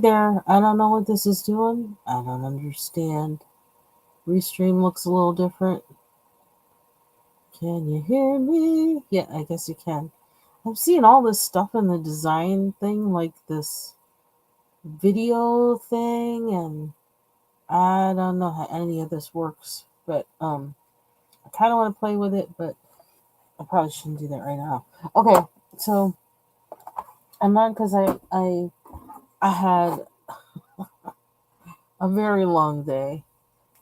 There, I don't know what this is doing. I don't understand. Restream looks a little different. Can you hear me? Yeah, I guess you can. I'm seeing all this stuff in the design thing, like this video thing, and I don't know how any of this works. But I kind of want to play with it, but I probably shouldn't do that right now. Okay, so I'm on because I had a very long day,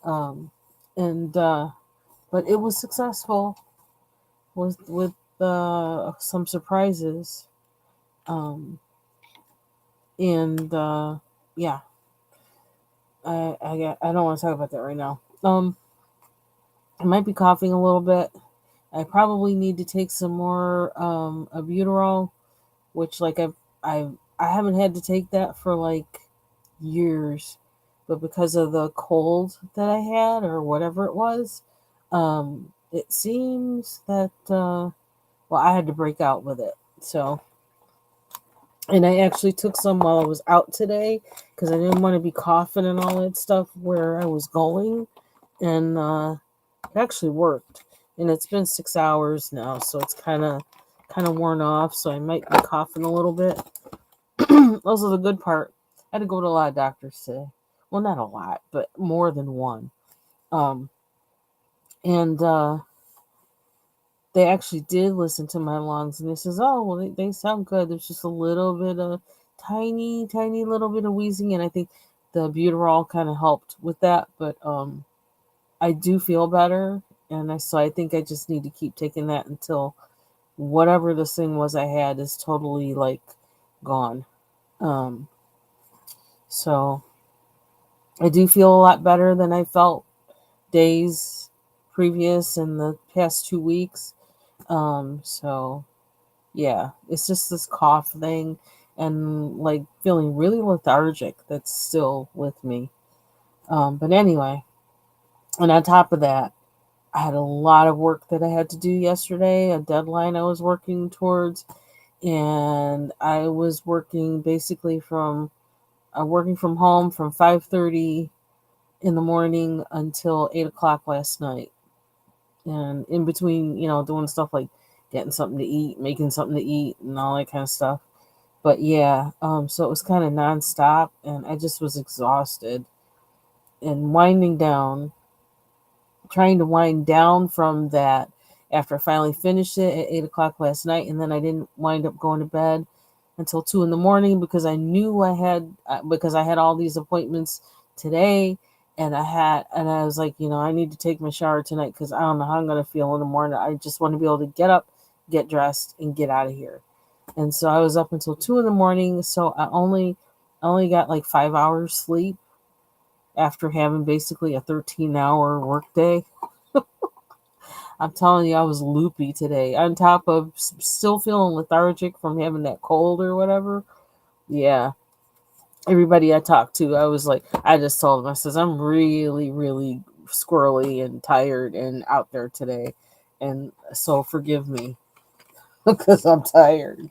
um, and but it was successful with some surprises, um, and yeah, I don't want to talk about that right now. I might be coughing a little bit. I probably need to take some more albuterol, which I I haven't had to take that for like years, but because of the cold that I had or whatever it was, it seems that well, I had to break out with it. So, and I actually took some while I was out today because I didn't want to be coughing and all that stuff where I was going, and it actually worked. And it's been 6 hours now, so it's kind of worn off. So I might be coughing a little bit. Also, the good part, I had to go to a lot of doctors today. Well, not a lot, but more than one. Um, and they actually did listen to my lungs, and they says, "Oh, well, they sound good. There's just a little bit of tiny little bit of wheezing, and I think the Buterol kind of helped with that. But I do feel better, and I think I just need to keep taking that until whatever this thing was I had is totally like gone. Um, so I do feel a lot better than I felt days previous in the past 2 weeks. So yeah, it's just this cough thing and like feeling really lethargic that's still with me. But anyway, and on top of that, I had a lot of work that I had to do yesterday, a deadline I was working towards, and I was working basically from working from home from 5:30 in the morning until 8 o'clock last night, and in between, doing stuff like getting something to eat, making something to eat, and all that kind of stuff. But yeah, so it was kind of nonstop, and I just was exhausted and winding down, trying to wind down from that after I finally finished it at 8 o'clock last night, and then I didn't wind up going to bed until 2 in the morning because because I had all these appointments today, and I was like, I need to take my shower tonight because I don't know how I'm gonna feel in the morning. I just want to be able to get up, get dressed, and get out of here. And so I was up until 2 in the morning. So I only got like 5 hours sleep after having basically a 13-hour workday. I'm telling you, I was loopy today. On top of still feeling lethargic from having that cold or whatever. Yeah, everybody I talked to, I just told them, I says, I'm really, really squirrely and tired and out there today. And so forgive me because I'm tired.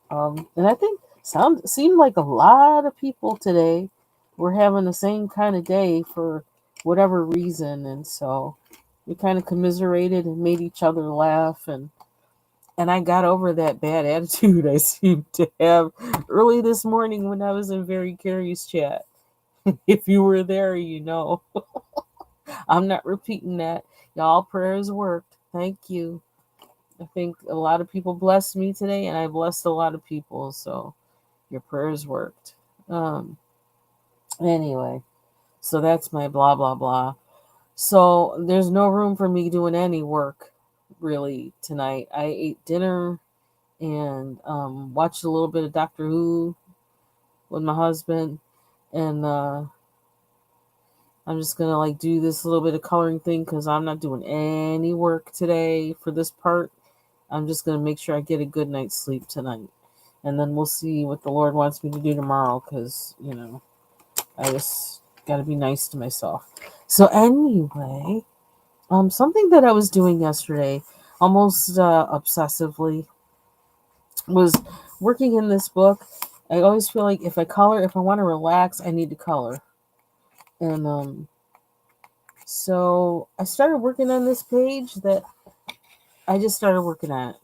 And I think seemed like a lot of people today were having the same kind of day for whatever reason, and so we kind of commiserated and made each other laugh, and I got over that bad attitude I seemed to have early this morning when I was in Very Curious chat. If you were there, I'm not repeating that. Y'all prayers worked. Thank you. I think a lot of people blessed me today, and I blessed a lot of people. So your prayers worked. Um, anyway, so that's my blah, blah, blah. So there's no room for me doing any work really tonight. I ate dinner and watched a little bit of Doctor Who with my husband. And I'm just going to like do this little bit of coloring thing because I'm not doing any work today for this part. I'm just going to make sure I get a good night's sleep tonight. And then we'll see what the Lord wants me to do tomorrow because, I just got to be nice to myself. So, anyway, something that I was doing yesterday, almost obsessively, was working in this book. I always feel like if I want to relax, I need to color. And so I started working on this page that I just started working on it.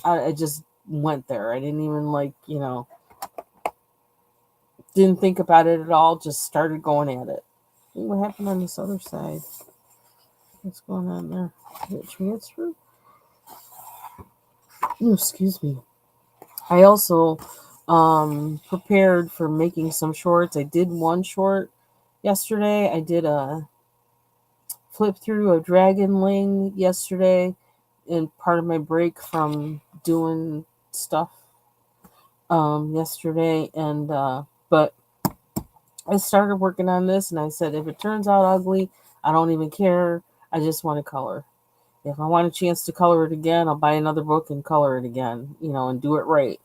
I just went there. I didn't even didn't think about it at all. Just started going at it. What happened on this other side? What's going on there? Did it transfer? Oh, excuse me. I also prepared for making some shorts. I did one short yesterday. I did a flip through a dragonling yesterday in part of my break from doing stuff yesterday, and but I started working on this and I said if it turns out ugly, I don't even care. I just want to color. If I want a chance to color it again, I'll buy another book and color it again, and do it right.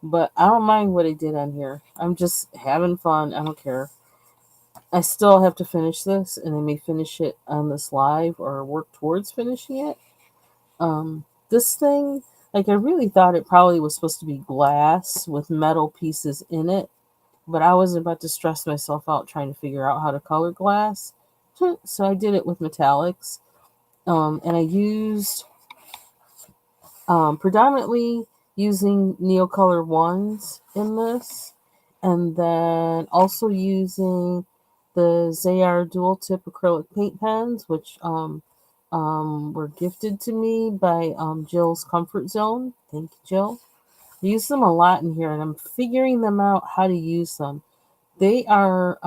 But I don't mind what I did on here. I'm just having fun. I don't care. I still have to finish this, and I may finish it on this live or work towards finishing it. This thing, like I really thought it probably was supposed to be glass with metal pieces in it, but I wasn't about to stress myself out trying to figure out how to color glass. So I did it with metallics, and I used predominantly using Neocolor ones in this, and then also using the Zayar dual tip acrylic paint pens, which were gifted to me by Jill's Comfort Zone. Thank you, Jill. I use them a lot in here, and I'm figuring them out how to use them. They are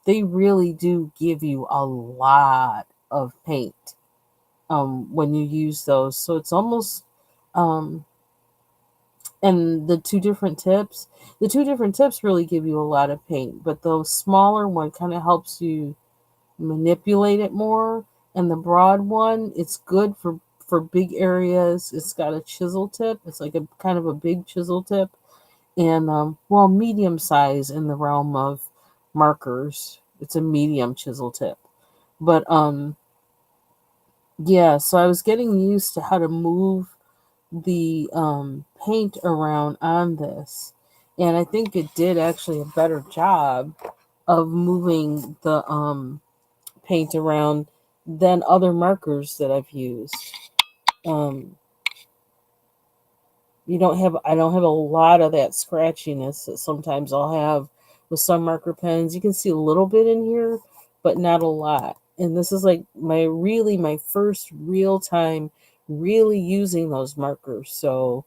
they really do give you a lot of paint when you use those. So it's almost um and the two different tips really give you a lot of paint, but the smaller one kind of helps you manipulate it more, and the broad one, it's good for big areas. It's got a chisel tip. It's like a kind of a big chisel tip, and well, medium size in the realm of markers. It's a medium chisel tip, but yeah. So I was getting used to how to move the paint around on this, and I think it did actually a better job of moving the paint around than other markers that I've used. Um, I don't have a lot of that scratchiness that sometimes I'll have with some marker pens. You can see a little bit in here, but not a lot. And this is like my first real time really using those markers. So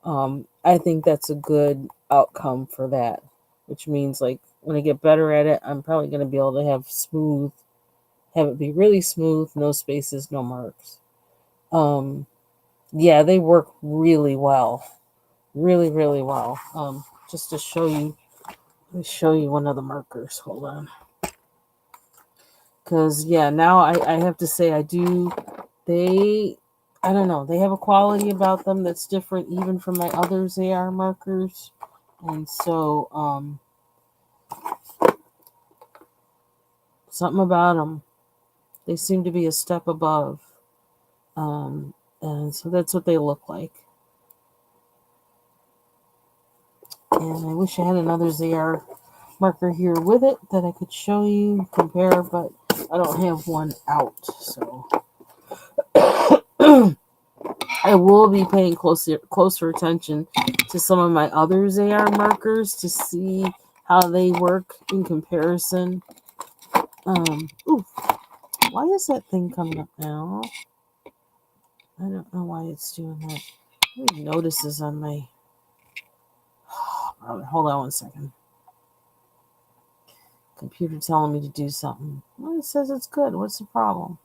I think that's a good outcome for that, which means like when I get better at it, I'm probably going to be able to have it be really smooth, no spaces, no marks. Um, yeah, they work really well, really, really well. Just to show you, let me show you one of the markers. Hold on, because yeah, now I have to say they, I don't know, they have a quality about them that's different even from my other ZR markers, and so something about them, they seem to be a step above. Um, and so that's what they look like. And I wish I had another ZR marker here with it that I could show you, compare, but I don't have one out. So I will be paying closer attention to some of my other ZR markers to see how they work in comparison. Ooh, why is that thing coming up now? I don't know why it's doing that. Notices on my. Hold on one second. Computer telling me to do something. Well, it says it's good. What's the problem?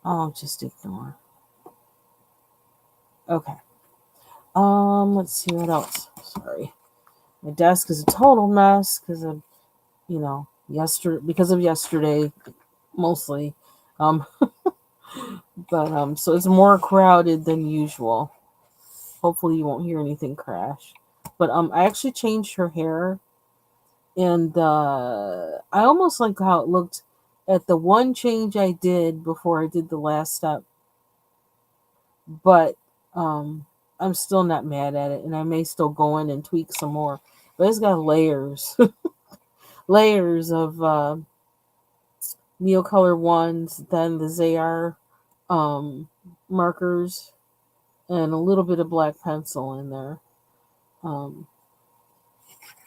Oh, just ignore. Okay. Let's see what else. Sorry. My desk is a total mess because of, yesterday, mostly. Um, but so it's more crowded than usual. Hopefully you won't hear anything crash. But I actually changed her hair, and I almost like how it looked at the one change I did before I did the last step. But I'm still not mad at it, and I may still go in and tweak some more. But it's got layers, layers of Neocolor ones, then the ZR um, markers, and a little bit of black pencil in there. Um,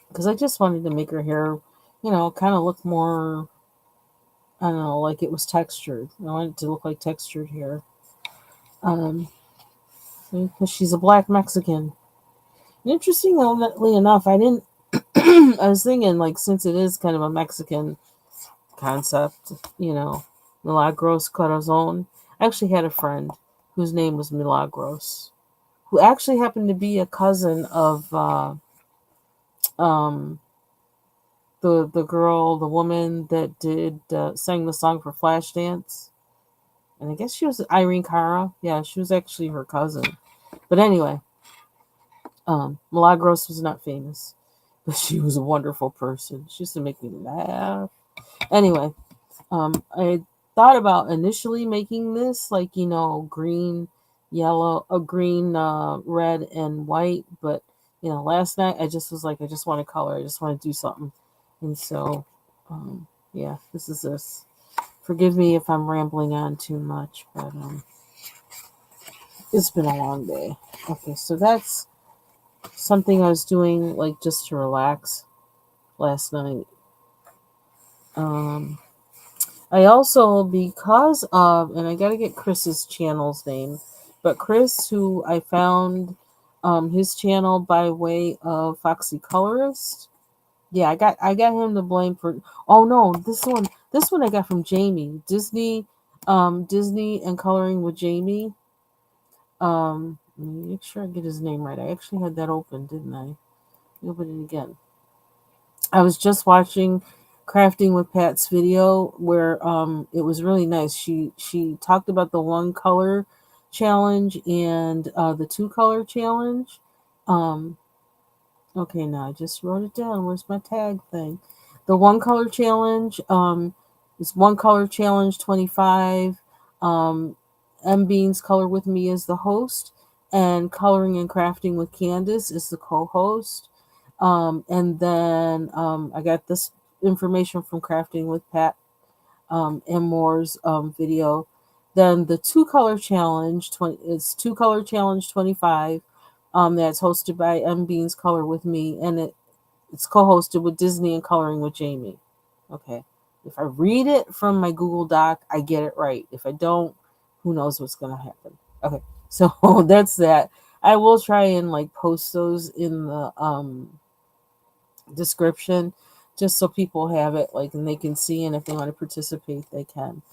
because I just wanted to make her hair, kind of look more, I don't know, like it was textured. I wanted it to look like textured hair. Um, because she's a black Mexican. And interestingly enough, I didn't. I was thinking, like, since it is kind of a Mexican concept, Milagros Corazon. I actually had a friend whose name was Milagros, who actually happened to be a cousin of um, the girl, the woman that did sang the song for Flashdance, and I guess she was Irene Cara. Yeah, she was actually her cousin. But anyway, Milagros was not famous, but she was a wonderful person. She used to make me laugh. Anyway, I thought about initially making this like green, yellow, green, red, and white, but last night I just was like, I just want to color. I just want to do something, and so yeah, this is this. Forgive me if I'm rambling on too much, but it's been a long day. Okay, so that's something I was doing like just to relax last night. Um, I also, because of, and I got to get Chris's channel's name, but Chris, who I found his channel by way of Foxy Colorist. Yeah, I got him to blame for. Oh no, this one I got from Jamie Disney and Coloring with Jamie. Let me make sure I get his name right. I actually had that open, didn't I? Open it again. I was just watching Crafting with Pat's video where it was really nice. She talked about the one color challenge and the two color challenge. Um okay, now I just wrote it down. Where's my tag thing? The one color challenge is one color challenge 25. M Beans Color with Me is the host, and Coloring and Crafting with Candace is the co-host. And then I got this information from Crafting with Pat and Moore's video. Then the two color challenge 20 it's two color challenge 25. That's hosted by M Beans Color with Me, and it's co-hosted with Disney and Coloring with Jamie. Okay, if I read it from my Google Doc, I get it right. If I don't, who knows what's gonna happen? Okay, so that's that. I will try and like post those in the description just so people have it like and they can see, and if they want to participate they can.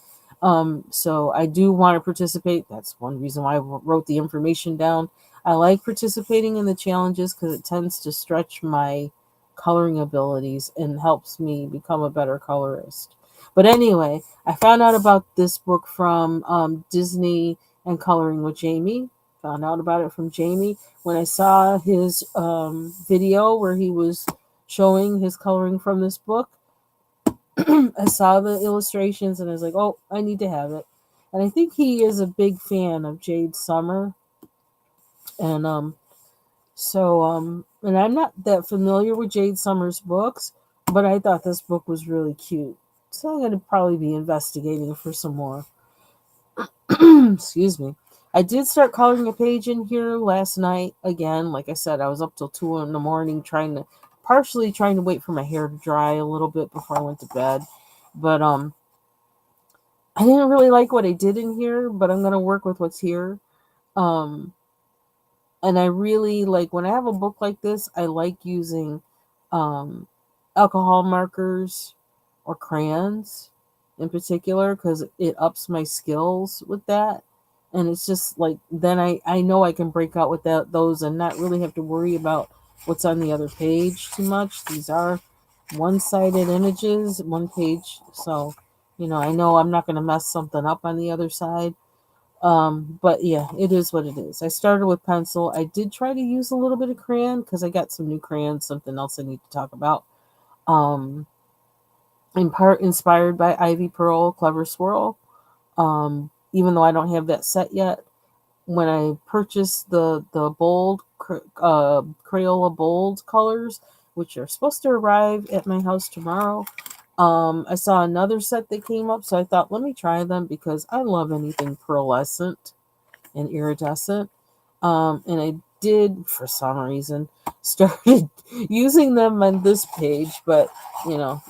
So I do want to participate. That's one reason why I wrote the information down. I like participating in the challenges because it tends to stretch my coloring abilities and helps me become a better colorist. But anyway, I found out about this book from Disney and Coloring with Jamie. Found out about it from Jamie when I saw his video where he was showing his coloring from this book. I saw the illustrations and I was like, oh, I need to have it. And I think he is a big fan of Jade Summer. And and I'm not that familiar with Jade Summer's books, but I thought this book was really cute. So I'm going to probably be investigating for some more. Excuse me. I did start coloring a page in here last night. Again, like I said, I was up till 2 in the morning partially trying to wait for my hair to dry a little bit before I went to bed. But I didn't really like what I did in here, but I'm gonna work with what's here. Um, and I really like when I have a book like this, I like using um, alcohol markers or crayons in particular because it ups my skills with that. And it's just like then I know I can break out with those and not really have to worry about what's on the other page too much. These are one-sided images, one page, so I know I'm not going to mess something up on the other side. But yeah, it is what it is. I started with pencil. I did try to use a little bit of crayon because I got some new crayons, something else I need to talk about. Um, in part inspired by Ivy Pearl Clever Swirl. Even though I don't have that set yet. when I purchased the bold Crayola bold colors, which are supposed to arrive at my house tomorrow. I saw another set that came up, so I thought, let me try them because I love anything pearlescent and iridescent. And I did, for some reason, started using them on this page, but you know,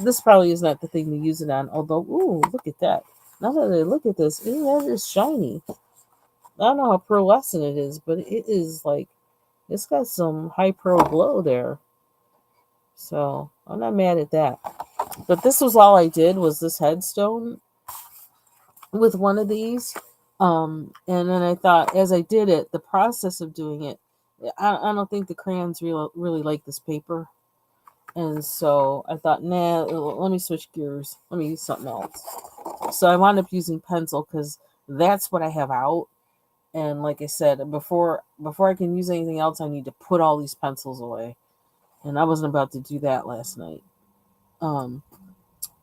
this probably is not the thing to use it on. Although, ooh, look at that! Now that I look at this, that is shiny. I don't know how pearlescent it is, but it is like it's got some high pearl glow there. So I'm not mad at that. But this was all I did was this headstone with one of these. And then I thought, as I did it, the process of doing it, I don't think the crayons really like this paper. And so I thought, nah, let me switch gears. Let me use something else. So I wound up using pencil because that's what I have out. And like I said, before I can use anything else, I need to put all these pencils away. And I wasn't about to do that last night. Um,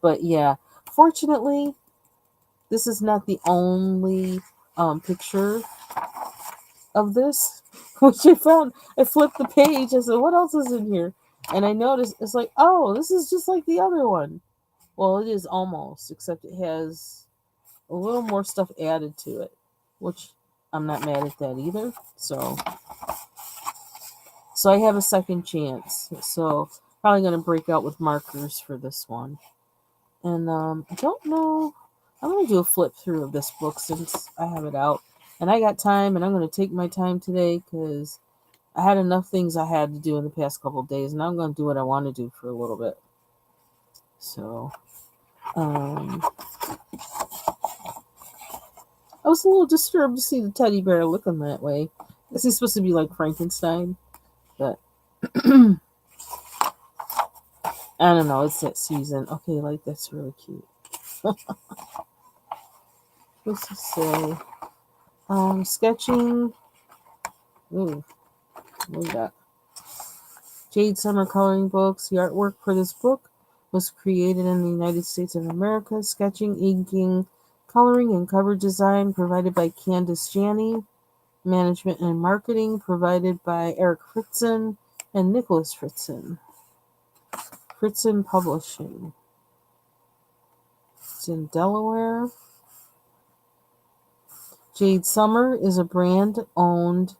but yeah, fortunately, this is not the only picture of this, which I found. I flipped the page. I said, "What else is in here?" And I noticed it's like, "Oh, this is just like the other one." Well, it is almost, except it has a little more stuff added to it, which I'm not mad at that either. So I have a second chance. So probably gonna break out with markers for this one. And I don't know. I'm gonna do a flip through of this book since I have it out, and I got time, and I'm gonna take my time today because I had enough things I had to do in the past couple of days, and I'm gonna do what I want to do for a little bit. So, um, I was a little disturbed to see the teddy bear looking that way. Is he supposed to be like Frankenstein? But I don't know. It's that season. Okay, like that's really cute. What's it say? Sketching. Ooh, what that? Jade Summer Coloring Books. The artwork for this book was created in the United States of America. Sketching, inking, coloring, and cover design provided by Candice Janney. Management and marketing provided by Eric Fritzen and Nicholas Fritzen. Fritzen Publishing. It's in Delaware. Jade Summer is a brand owned.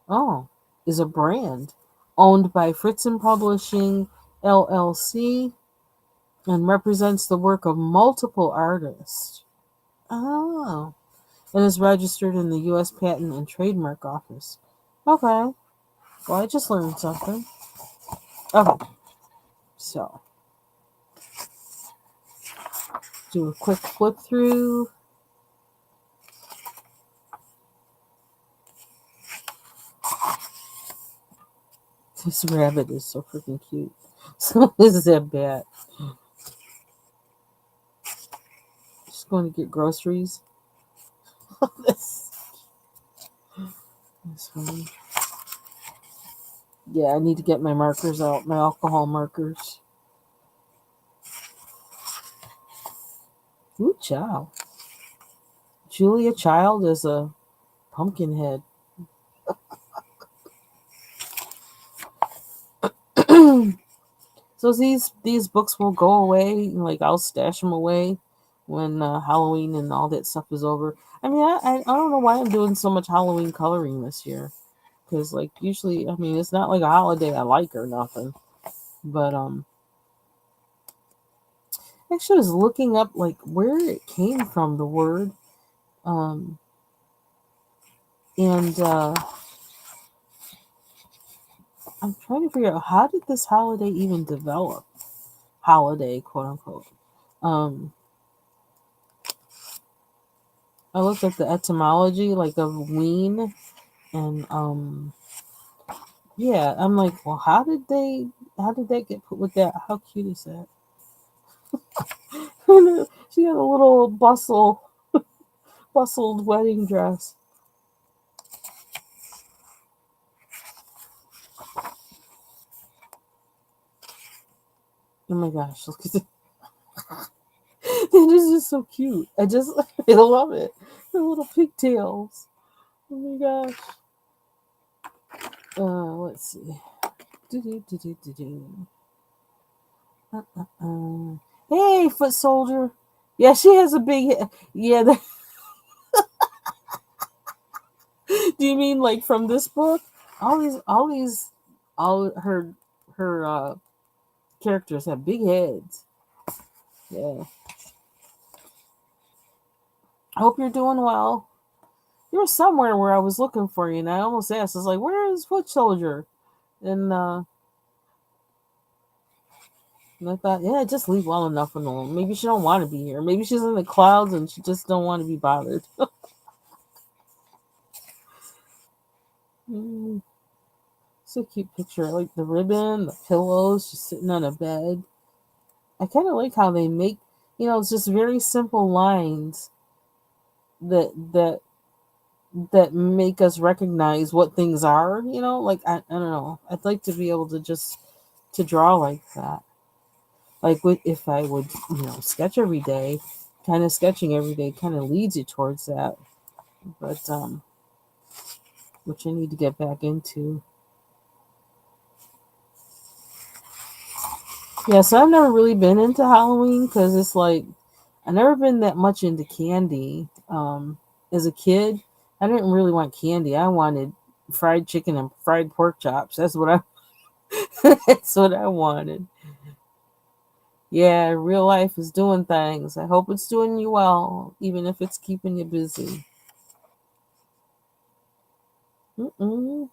Oh, is a brand owned by Fritzen Publishing LLC and represents the work of multiple artists. Oh, and is registered in the U.S. Patent and Trademark Office. Okay, well, I just learned something. Okay, so do a quick flip through. This rabbit is so freaking cute. So is that bat. Just going to get groceries. That's funny. Yeah, I need to get my markers out, my alcohol markers. Ooh, child. Julia Child is a pumpkin head. So these books will go away. Like I'll stash them away when Halloween and all that stuff is over. I mean, I don't know why I'm doing so much Halloween coloring this year. Because like usually, I mean, it's not like a holiday I like or nothing. But actually, I was looking up like where it came from, the word, um, and I'm trying to figure out how did this holiday even develop? Holiday, quote unquote. Um, I looked at the etymology, like of ween, and yeah, I'm like, well, how did that get put with that? How cute is that? She had a little bustled wedding dress. Oh my gosh, look at it. It is just so cute. I love it. The little pigtails. Oh my gosh. Let's see. Do-do-do-do-do-do. Hey, foot soldier. Yeah, she has a big head. Yeah. Do you mean like from this book? All her characters have big heads. Yeah. I hope you're doing well. You were somewhere where I was looking for you, and I almost asked. I was like, "Where is Foot Soldier?" And I thought, yeah, just leave well enough alone. Maybe she don't want to be here. Maybe she's in the clouds and she just don't want to be bothered. Mm, so cute picture. I like the ribbon, the pillows, just sitting on a bed. I kind of like how they make, it's just very simple lines that that that make us recognize what things are. Like I don't know. I'd like to be able to just to draw like that. Like if I would, sketch every day, kind of sketching every day kind of leads you towards that. But which I need to get back into. Yeah, so I've never really been into Halloween because it's like I never been that much into candy. As a kid, I didn't really want candy. I wanted fried chicken and fried pork chops. That's what I that's what I wanted. Yeah, real life is doing things. I hope it's doing you well, even if it's keeping you busy. Mm-mm.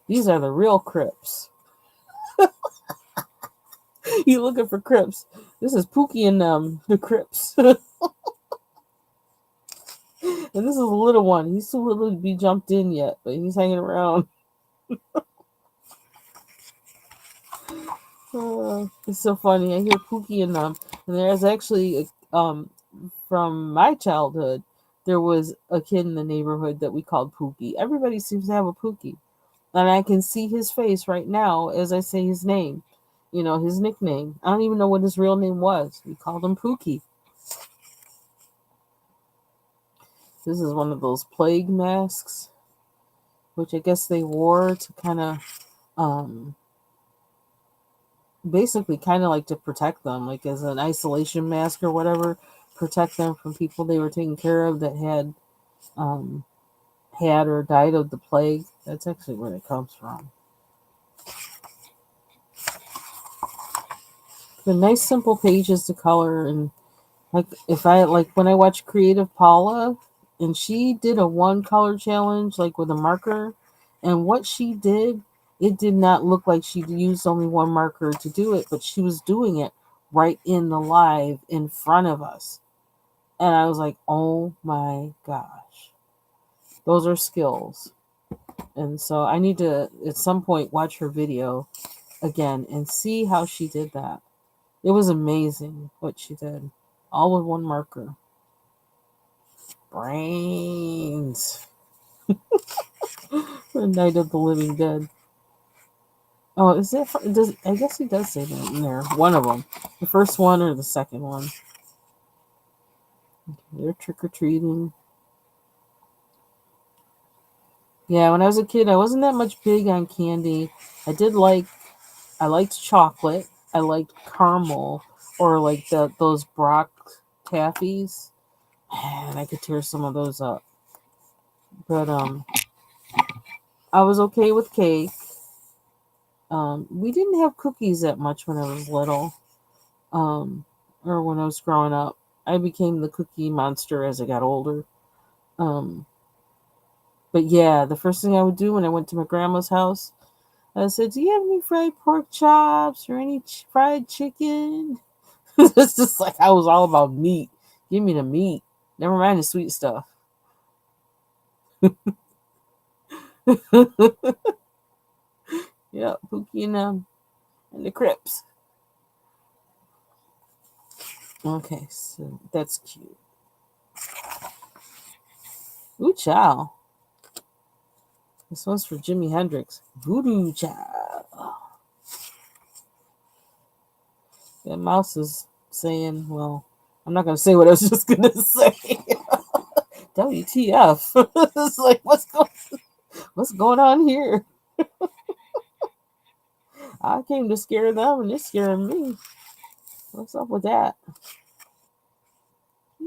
These are the real Crips. You looking for Crips? This is Pookie and the Crips. And this is a little one. He's too little to be jumped in yet, but he's hanging around. It's so funny. I hear Pookie and them, and there's actually from my childhood, there was a kid in the neighborhood that we called Pookie. Everybody seems to have a Pookie, and I can see his face right now as I say his name. His nickname. I don't even know what his real name was. We called him Pookie. This is one of those plague masks, which I guess they wore to kind of basically kind of like to protect them, like as an isolation mask or whatever, protect them from people they were taking care of that um, had or died of the plague. That's actually where it comes from. The nice simple pages to color, and like if I like when I watch Creative Paula, and she did a one color challenge like with a marker, and what she did, it did not look like she used only one marker to do it, but she was doing it right in the live in front of us. And I was like, oh my gosh, those are skills. And so I need to, at some point, watch her video again and see how she did that. It was amazing what she did, all with one marker. Brains. The Night of the Living Dead. Oh, is it? I guess he does say that in there. One of them. The first one or the second one. They're trick or treating. Yeah, when I was a kid, I wasn't that much big on candy. I liked chocolate. I liked caramel or like those Brock taffies. Man, I could tear some of those up. But I was okay with cake. We didn't have cookies that much when I was little. Um, or when I was growing up. I became the cookie monster as I got older. Um, but yeah, the first thing I would do when I went to my grandma's house, I said, "Do you have any fried pork chops or any fried chicken?" It's just like I was all about meat. Give me the meat. Never mind the sweet stuff. Yeah, Pookie and the Crips. Okay, so that's cute. Ooh, chow. This one's for Jimi Hendrix. Voodoo chow. That mouse is saying, well, I'm not going to say what I was just going to say. WTF? It's like what's going on here? I came to scare them and they're scaring me. What's up with that?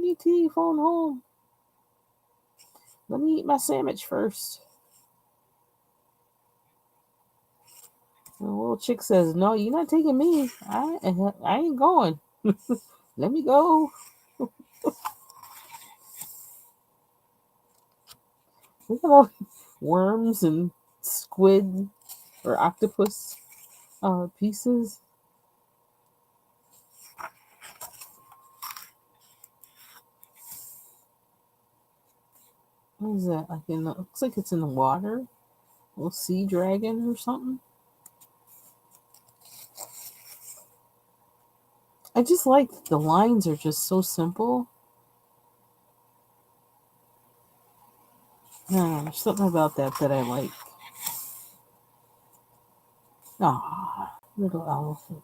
ET, phone home. Let me eat my sandwich first. And the little chick says, "No, you're not taking me. I ain't going. Let me go." Look at all worms and squid or octopus pieces. What is that? Like looks like it's in the water. A little sea dragon or something. I just like the lines are just so simple. There's something about that I like. Ah, little elephant.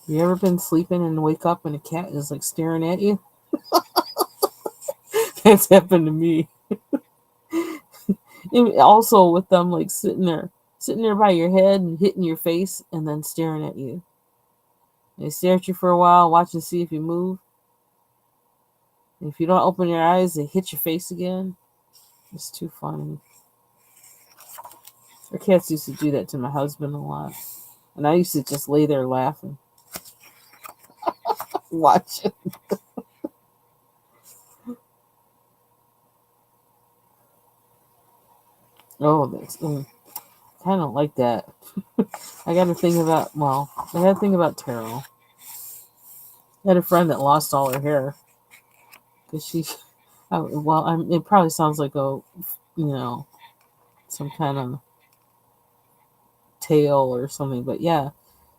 You ever been sleeping and wake up and a cat is like staring at you? That's happened to me. Also with them like sitting there by your head and hitting your face and then staring at you. They stare at you for a while, watch and see if you move. If you don't open your eyes, they hit your face again. It's too funny. Our cats used to do that to my husband a lot. And I used to just lay there laughing, watching. Oh, that's kind of like that. I got to think about, I got to think about Terrell. I had a friend that lost all her hair because it probably sounds like you know, some kind of tale or something, but yeah,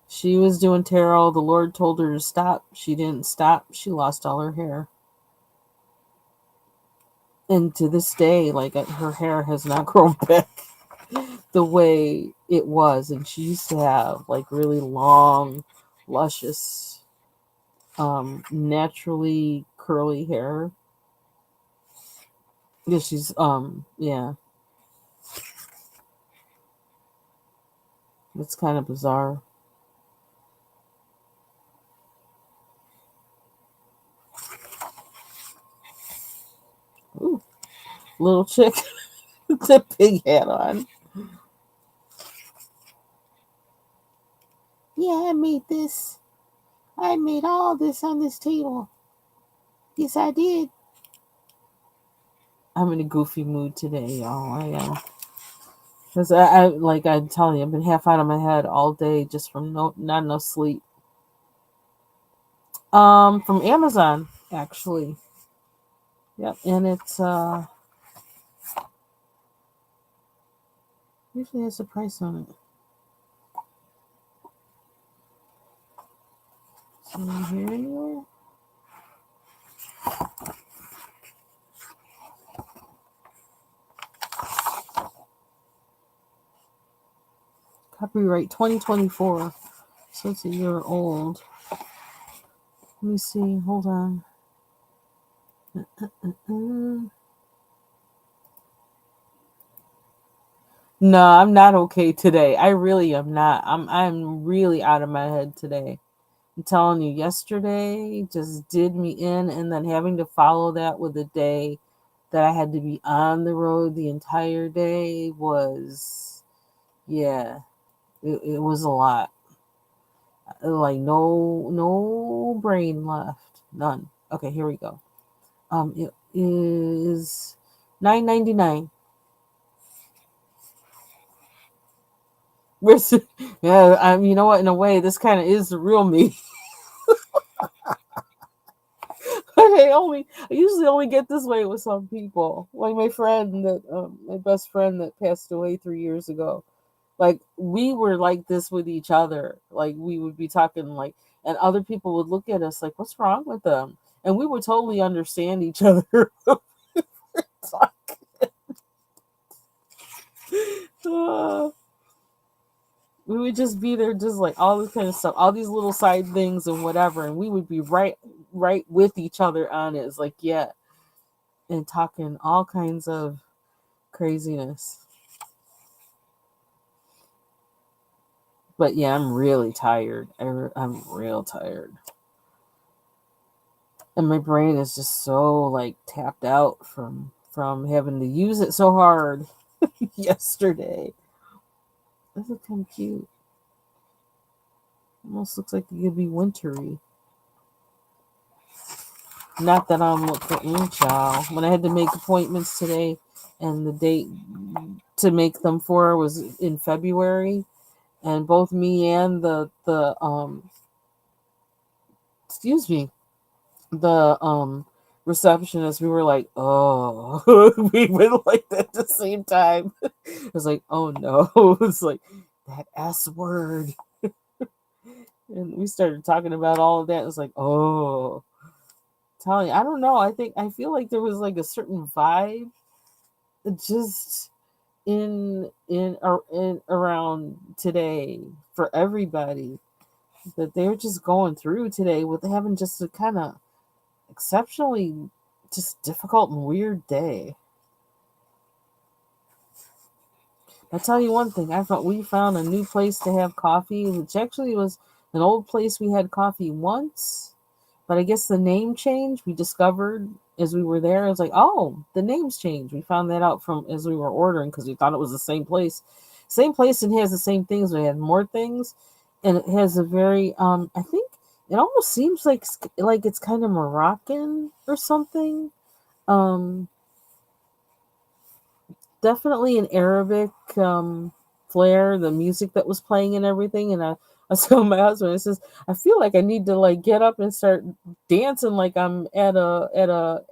she was doing tarot. The Lord told her to stop. She didn't stop. She lost all her hair. And to this day, like her hair has not grown back the way it was. And she used to have like really long, luscious, naturally curly hair. Yeah, yeah, it's kind of bizarre. Ooh, little chick with a big hat on. Yeah, I made this. I made all this on this table. Yes, I did. I'm in a goofy mood today, y'all. I am. Because like I'm telling you, I've been half out of my head all day just from not enough sleep. From Amazon, actually. Yep, and it's usually has a price on it. Is it here anywhere? Copyright 2024. So it's a year old. Let me see. Hold on. No, I'm not okay today. I really am not. I'm really out of my head today. I'm telling you, yesterday just did me in, and then having to follow that with a day that I had to be on the road the entire day was, yeah, it was a lot. Like no brain left, none. Okay, here we go. It is $9.99. Where's yeah? You know what? In a way, this kind of is the real me. I usually only get this way with some people. Like my best friend that passed away 3 years ago. Like we were like this with each other. Like we would be talking like, and other people would look at us like, "What's wrong with them?" And we would totally understand each other. Uh, We would just be there, just like all this kind of stuff, all these little side things and whatever, and we would be right with each other on it. It's like, yeah, and talking all kinds of craziness. But yeah, I'm really tired. I'm real tired, and my brain is just so like tapped out from having to use it so hard yesterday. This is kind of cute. Almost looks like it could be wintry. Not that I'm looking, child. When I had to make appointments today, and the date to make them for was in February, and both me and the excuse me, the receptionist, we were like, oh, we went like that at the same time. It was like, oh no, it's like that S word, and we started talking about all of that. It was like, oh, telling you, I don't know. I feel like there was like a certain vibe just in around today for everybody that they were just going through today with having just a kind of exceptionally just difficult and weird day. I'll tell you one thing. We found a new place to have coffee, which actually was an old place we had coffee once, but I guess the name changed. We discovered as we were there. I was like, oh, the name's changed. We found that out from as we were ordering because we thought it was the same place. Same place and has the same things. We had more things, and it has a very I think it almost seems like it's kind of Moroccan or something. Um, Definitely an Arabic flair, the music that was playing and everything. And I told my husband, I says, I feel like I need to like get up and start dancing like I'm at a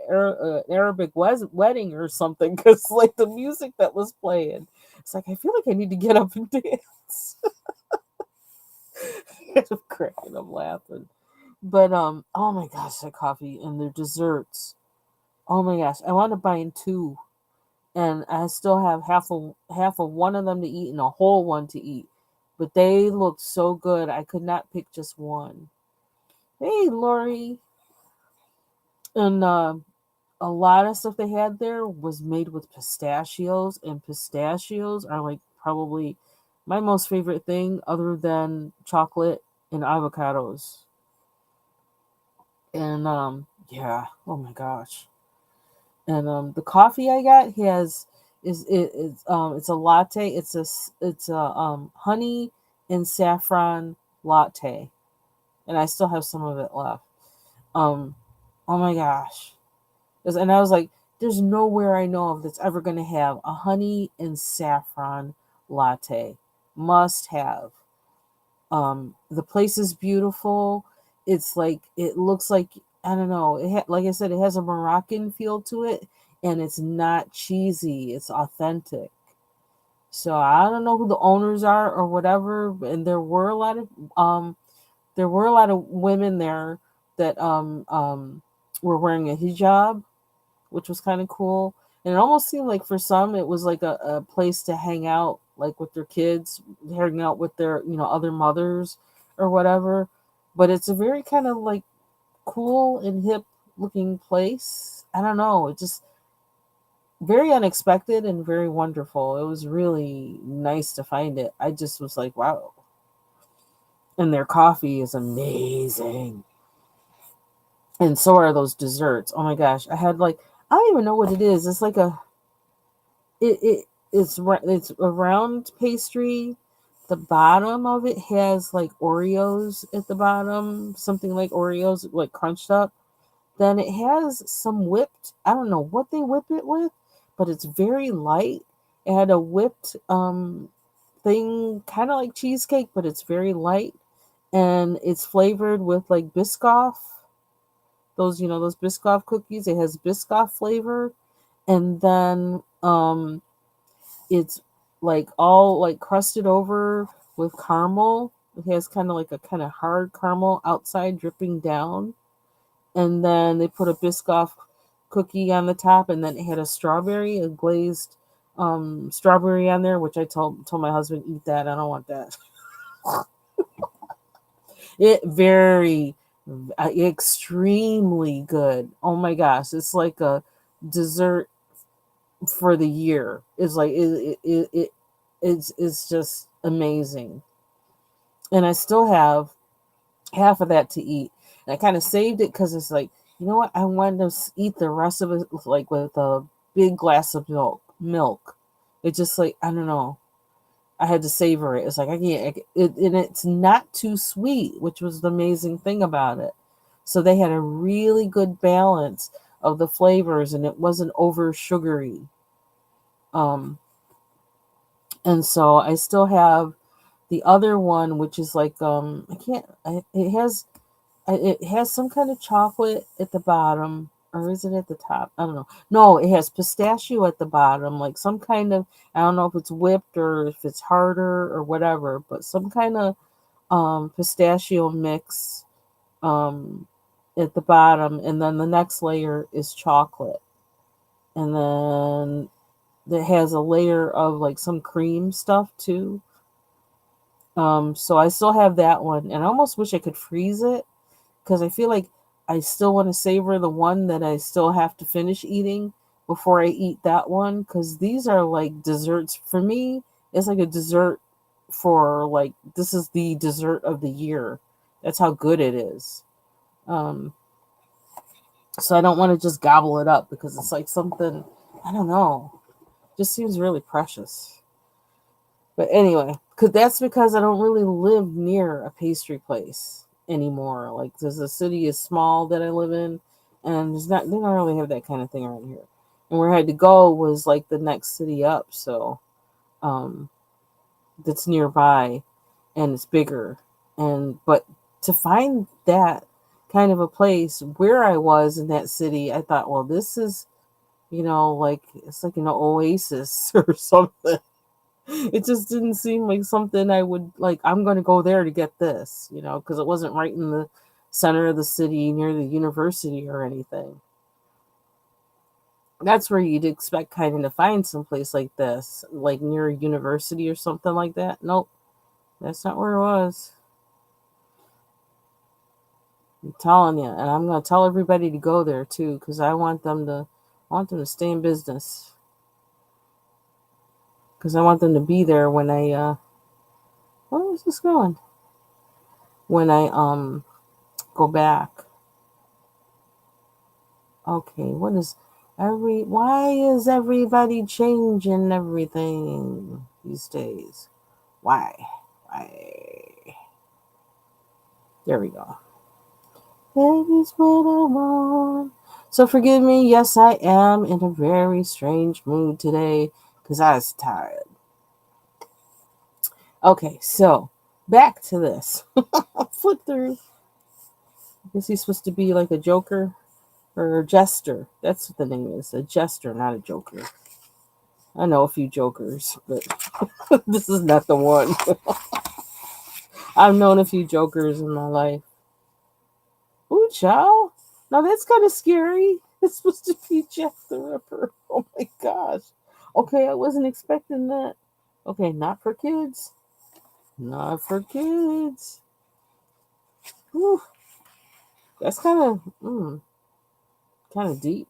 Arabic wedding or something, because like the music that was playing, it's like I feel like I need to get up and dance. I'm cracking, I'm laughing. But oh my gosh, that coffee and their desserts. Oh my gosh, I want to buy in two, and I still have half of one of them to eat and a whole one to eat. But they look so good. I could not pick just one. Hey, Lori, and a lot of stuff they had there was made with pistachios, and pistachios are like probably my most favorite thing, other than chocolate and avocados. And yeah, oh my gosh. And the coffee I got has it's a latte. It's a honey and saffron latte, and I still have some of it left. Um, oh my gosh, and I was like, there's nowhere I know of that's ever going to have a honey and saffron latte. Must have. The place is beautiful. It's like it looks like, I don't know. Like I said, it has a Moroccan feel to it, and it's not cheesy. It's authentic. So I don't know who the owners are or whatever. And there were a lot of women there that were wearing a hijab, which was kind of cool. And it almost seemed like for some it was like a place to hang out, like with their kids, hanging out with their other mothers or whatever. But it's a very kind of like cool and hip looking place. I don't know. It just very unexpected and very wonderful. It was really nice to find it. I just was like, wow. And their coffee is amazing. And so are those desserts. Oh my gosh. I had like, I don't even know what it is. It's like it's a round pastry. The bottom of it has like Oreos at the bottom, something like Oreos, like crunched up. Then it has some whipped. I don't know what they whip it with, but it's very light. It had a whipped thing, kind of like cheesecake, but it's very light, and it's flavored with like Biscoff. Those Biscoff cookies. It has Biscoff flavor, and then it's like all like crusted over with caramel. It has kind of like a kind of hard caramel outside dripping down. And then they put a Biscoff cookie on the top, and then it had a glazed strawberry on there, which I told my husband, eat that. I don't want that. It very extremely good. Oh my gosh, it's like a dessert for the year. It's like it's just amazing. And I still have half of that to eat. And I kind of saved it because it's like, you know what? I wanted to eat the rest of it like with a big glass of milk. It's just like, I don't know. I had to savor it. It's like I can't. And it's not too sweet, which was the amazing thing about it. So they had a really good balance of the flavors, and it wasn't over sugary. Um, and so I still have the other one, which is like I can't. It has some kind of chocolate at the bottom, or is it at the top? I don't know. No, it has pistachio at the bottom, like some kind of, I don't know if it's whipped or if it's harder or whatever, but some kind of pistachio mix um at the bottom, and then the next layer is chocolate. And then it has a layer of like some cream stuff too. So I still have that one, and I almost wish I could freeze it because I feel like I still want to savor the one that I still have to finish eating before I eat that one, because these are like desserts for me. It's like a dessert for like, this is the dessert of the year. That's how good it is. Um, so I don't want to just gobble it up because it's like something, I don't know, just seems really precious. But anyway, cause that's because I don't really live near a pastry place anymore. Like, the city is small that I live in, and they don't really have that kind of thing around here. And where I had to go was like the next city up, so um, that's nearby, and it's bigger. And but to find that kind of a place where I was in that city, I thought, well, this is, like it's like an oasis or something. It just didn't seem like something I would like. I'm going to go there to get this, because it wasn't right in the center of the city near the university or anything. That's where you'd expect kind of to find someplace like this, like near a university or something like that. Nope, that's not where it was. I'm telling you, and I'm going to tell everybody to go there too, because I want them to stay in business, because I want them to be there when where is this going? When I go back. Okay, why is everybody changing everything these days? Why? Why? There we go. Baby's what I want. So forgive me, yes, I am in a very strange mood today because I was tired. Okay, so back to this. I'll flip through. I guess he's supposed to be like a joker or a jester. That's what the name is. A jester, not a joker. I know a few jokers, but this is not the one. I've known a few jokers in my life. Ooh, child. Now that's kind of scary. It's supposed to be Jack the Ripper. Oh my gosh. Okay, I wasn't expecting that. Okay, not for kids. Not for kids. Whew, that's kind of deep.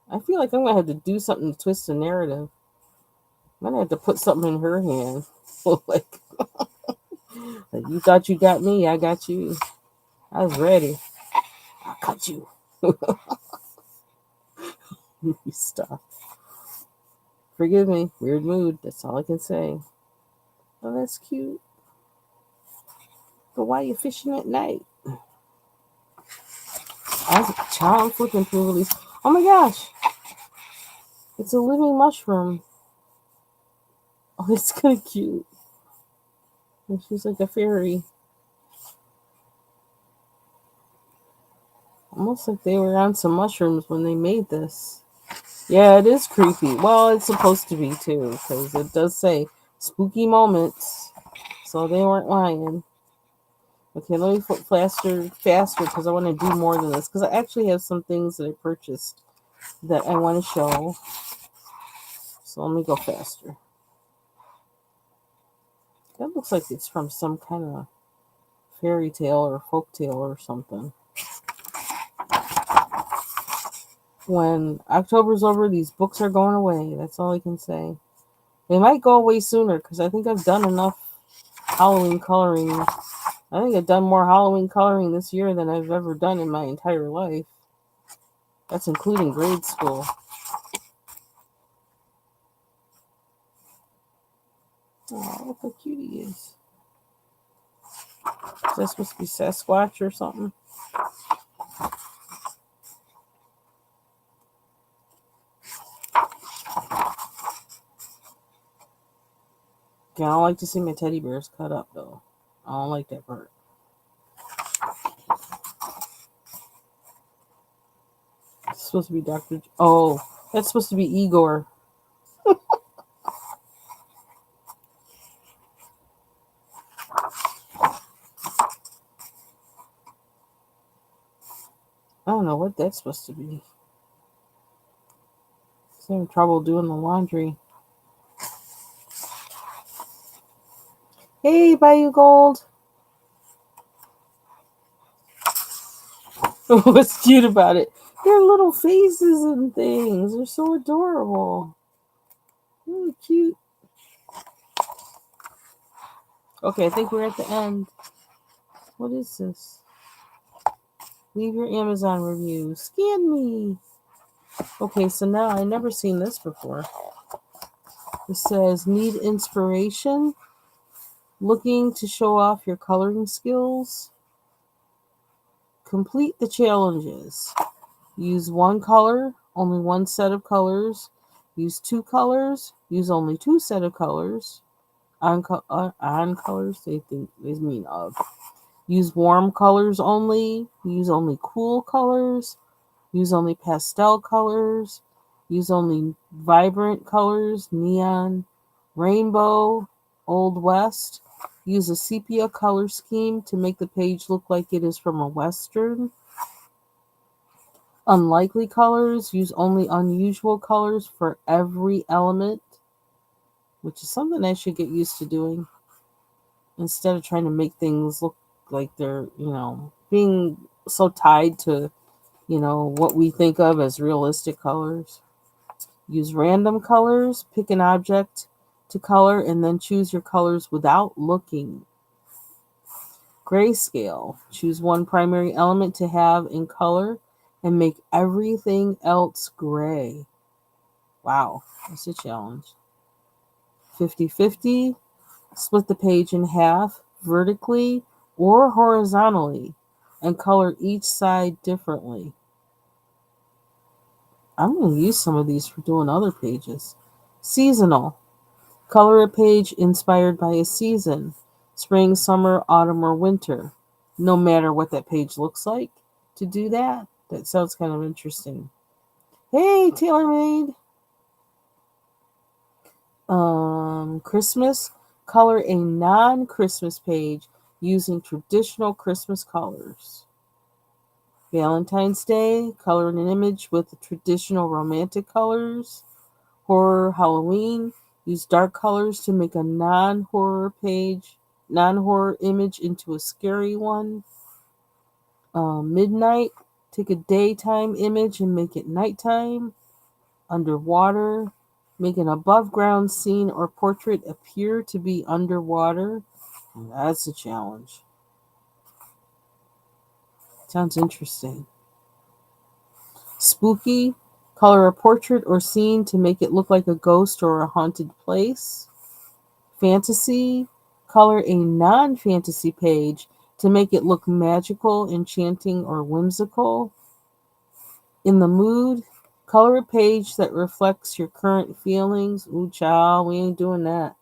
I feel like I'm gonna have to do something to twist the narrative. I'm gonna have to put something in her hand. Like you thought you got me, I got you. I was ready. I'll cut you. Stop. Forgive me. Weird mood. That's all I can say. Oh, that's cute. But why are you fishing at night? As a child flipping through these. Oh my gosh. It's a living mushroom. Oh, it's kind of cute. And she's like a fairy. Almost like they were on some mushrooms when they made this. Yeah, it is creepy. Well, it's supposed to be too, because it does say spooky moments. So they weren't lying. Okay, let me flip faster because I want to do more than this. Because I actually have some things that I purchased that I want to show. So let me go faster. That looks like it's from some kind of fairy tale or folk tale or something. When October's over, these books are going away. That's all I can say. They might go away sooner because I think I've done enough Halloween coloring. I think I've done more Halloween coloring this year than I've ever done in my entire life. That's including grade school. Oh, look how cute he is. Is that supposed to be Sasquatch or something? Okay, I don't like to see my teddy bears cut up, though. I don't like that part. It's supposed to be Dr. Oh, that's supposed to be Igor. I don't know what that's supposed to be. I'm having trouble doing the laundry. Hey, Bayou Gold. What's cute about it? Their little faces and things. They're so adorable. Really cute. Okay, I think we're at the end. What is this? Leave your Amazon review. Scan me. Okay, so now I've never seen this before. It says, need inspiration? Looking to show off your coloring skills? Complete the challenges. Use one color, only one set of colors. Use two colors, use only two set of colors. On colors, they mean of. Use warm colors only. Use only cool colors. Use only pastel colors. Use only vibrant colors, neon, rainbow, old west. Use a sepia color scheme to make the page look like it is from a western. Unlikely colors. Use only unusual colors for every element, which is something I should get used to doing instead of trying to make things look like they're, being so tied to, what we think of as realistic colors. Use random colors. Pick an object to color and then choose your colors without looking. Grayscale. Choose one primary element to have in color and make everything else gray. Wow, that's a challenge. 50-50. Split the page in half vertically or horizontally and color each side differently. I'm going to use some of these for doing other pages. Seasonal. Color a page inspired by a season. Spring, summer, autumn, or winter. No matter what that page looks like to do that. That sounds kind of interesting. Hey, TaylorMade. Christmas. Color a non-Christmas page using traditional Christmas colors. Valentine's Day. Color an image with traditional romantic colors. Horror Halloween. Use dark colors to make a non-horror image into a scary one. Midnight. Take a daytime image and make it nighttime. Underwater. Make an above-ground scene or portrait appear to be underwater. That's a challenge. Sounds interesting. Spooky. Color a portrait or scene to make it look like a ghost or a haunted place. Fantasy. Color a non-fantasy page to make it look magical, enchanting, or whimsical. In the mood. Color a page that reflects your current feelings. Ooh, child, we ain't doing that.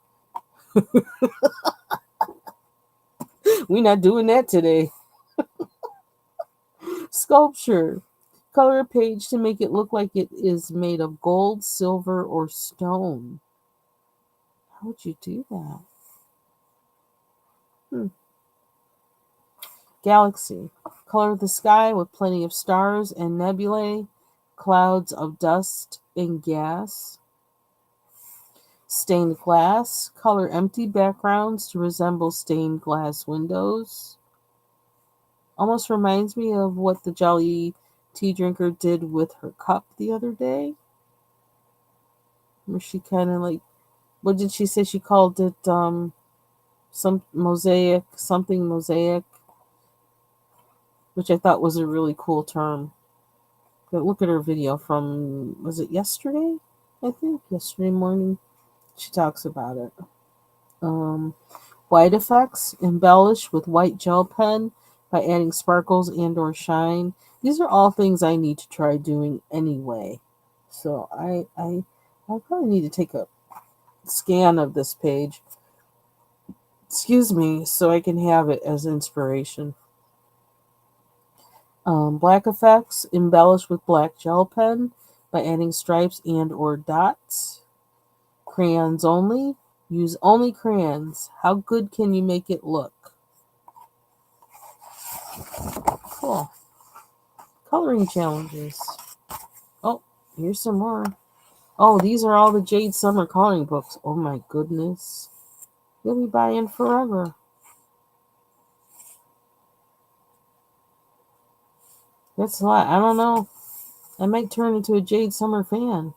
We're not doing that today. Sculpture. Color a page to make it look like it is made of gold, silver, or stone. How would you do that? Galaxy. Color the sky with plenty of stars and nebulae, clouds of dust and gas. Stained glass. Color empty backgrounds to resemble stained glass windows. Almost reminds me of what the Jolly Tea Drinker did with her cup the other day. Where she kind of like, what did she say? She called it some mosaic, something mosaic, which I thought was a really cool term. But look at her video from, was it yesterday? I think yesterday morning. She talks about it. Um, White effects, embellish with white gel pen by adding sparkles and or shine. These are all things I need to try doing anyway. So I probably need to take a scan of this page. Excuse me, so I can have it as inspiration. Black effects, embellish with black gel pen by adding stripes and or dots. Crayons only. Use only crayons. How good can you make it look? Cool. Coloring challenges. Oh, here's some more. Oh, these are all the Jade Summer coloring books. Oh my goodness. You'll be buying forever. That's a lot. I don't know. I might turn into a Jade Summer fan.